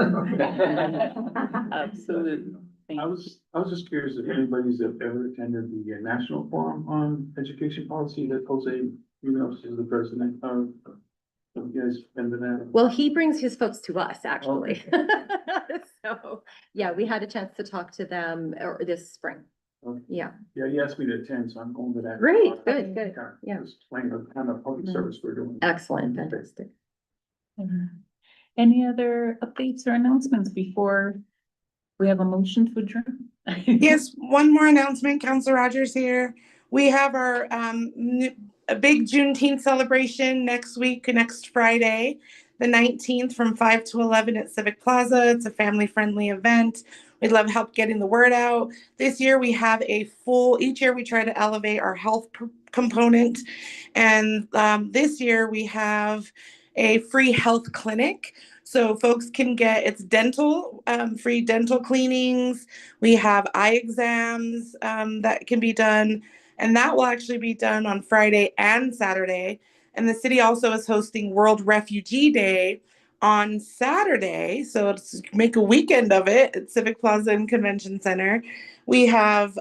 absolutely. I was just curious if anybody's ever attended the National Forum on Education Policy that Jose Munoz is the president of. Have you guys been to that? Well, he brings his folks to us, actually. So, yeah, we had a chance to talk to them this spring. Okay. Yeah. Yeah, he asked me to attend, so I'm going to that. Great, good, good. Kind of Yeah. Explain the kind of public service we're doing. Excellent, fantastic. Any other updates or announcements before we have a motion to adjourn? Yes, one more announcement, Councilor Rogers here. We have our a big Juneteenth celebration next week, next Friday, the 19th from 5 to 11 at Civic Plaza. It's a family-friendly event. We'd love help getting the word out. This year we have each year we try to elevate our health component. And this year we have a free health clinic. So folks can get, it's dental, free dental cleanings. We have eye exams that can be done. And that will actually be done on Friday and Saturday. And the city also is hosting World Refugee Day on Saturday, so let's make a weekend of it at Civic Plaza and Convention Center. We have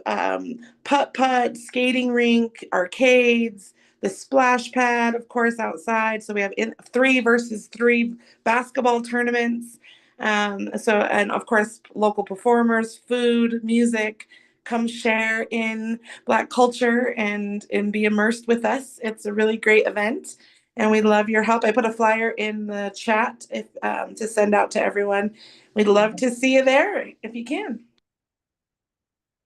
putt-putt, skating rink, arcades, the splash pad, of course, outside. So we have 3-versus-3 basketball tournaments. And of course, local performers, food, music. Come share in Black culture and be immersed with us. It's a really great event. And we'd love your help. I put a flyer in the chat if to send out to everyone. We'd love to see you there if you can.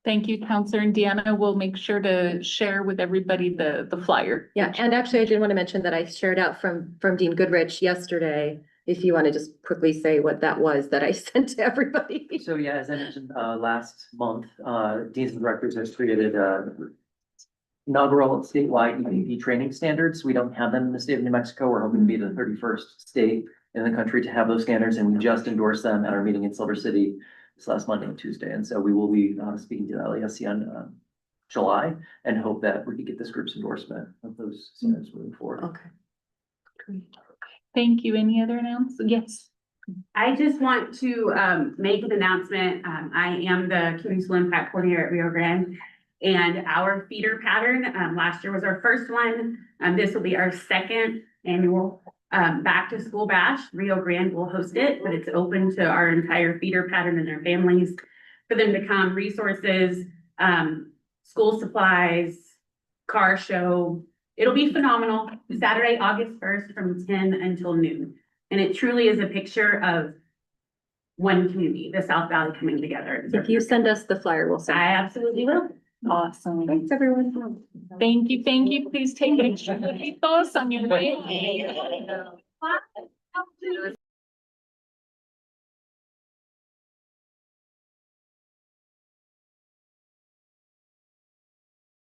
Thank you, Counselor Indiana. We'll make sure to share with everybody the flyer. Yeah, and actually, I did want to mention that I shared out from Dean Goodrich yesterday. If you want to just quickly say what that was that I sent to everybody. So yeah, as I mentioned, last month, Deans and Directors has created, inaugural statewide EPP training standards. We don't have them in the state of New Mexico. We're hoping to be the 31st state in the country to have those standards, and we just endorsed them at our meeting in Silver City this last Monday and Tuesday. And so we will be speaking to the LASC on July and hope that we can get this group's endorsement of those standards moving forward. Okay. Great. Thank you. Any other announcements? Yes. I just want to make an announcement. I am the Community School Impact Coordinator at Rio Grande. And our feeder pattern, last year was our first one. This will be our second annual back to school bash. Rio Grande will host it, but it's open to our entire feeder pattern and their families for them to come, resources, school supplies, car show. It'll be phenomenal. Saturday, August 1st from 10 until noon. And it truly is a picture of one community, the South Valley coming together. If you send us the flyer, we'll send. I absolutely will. Awesome. Thanks, everyone. Thank you. Thank you. Please take pictures on your way.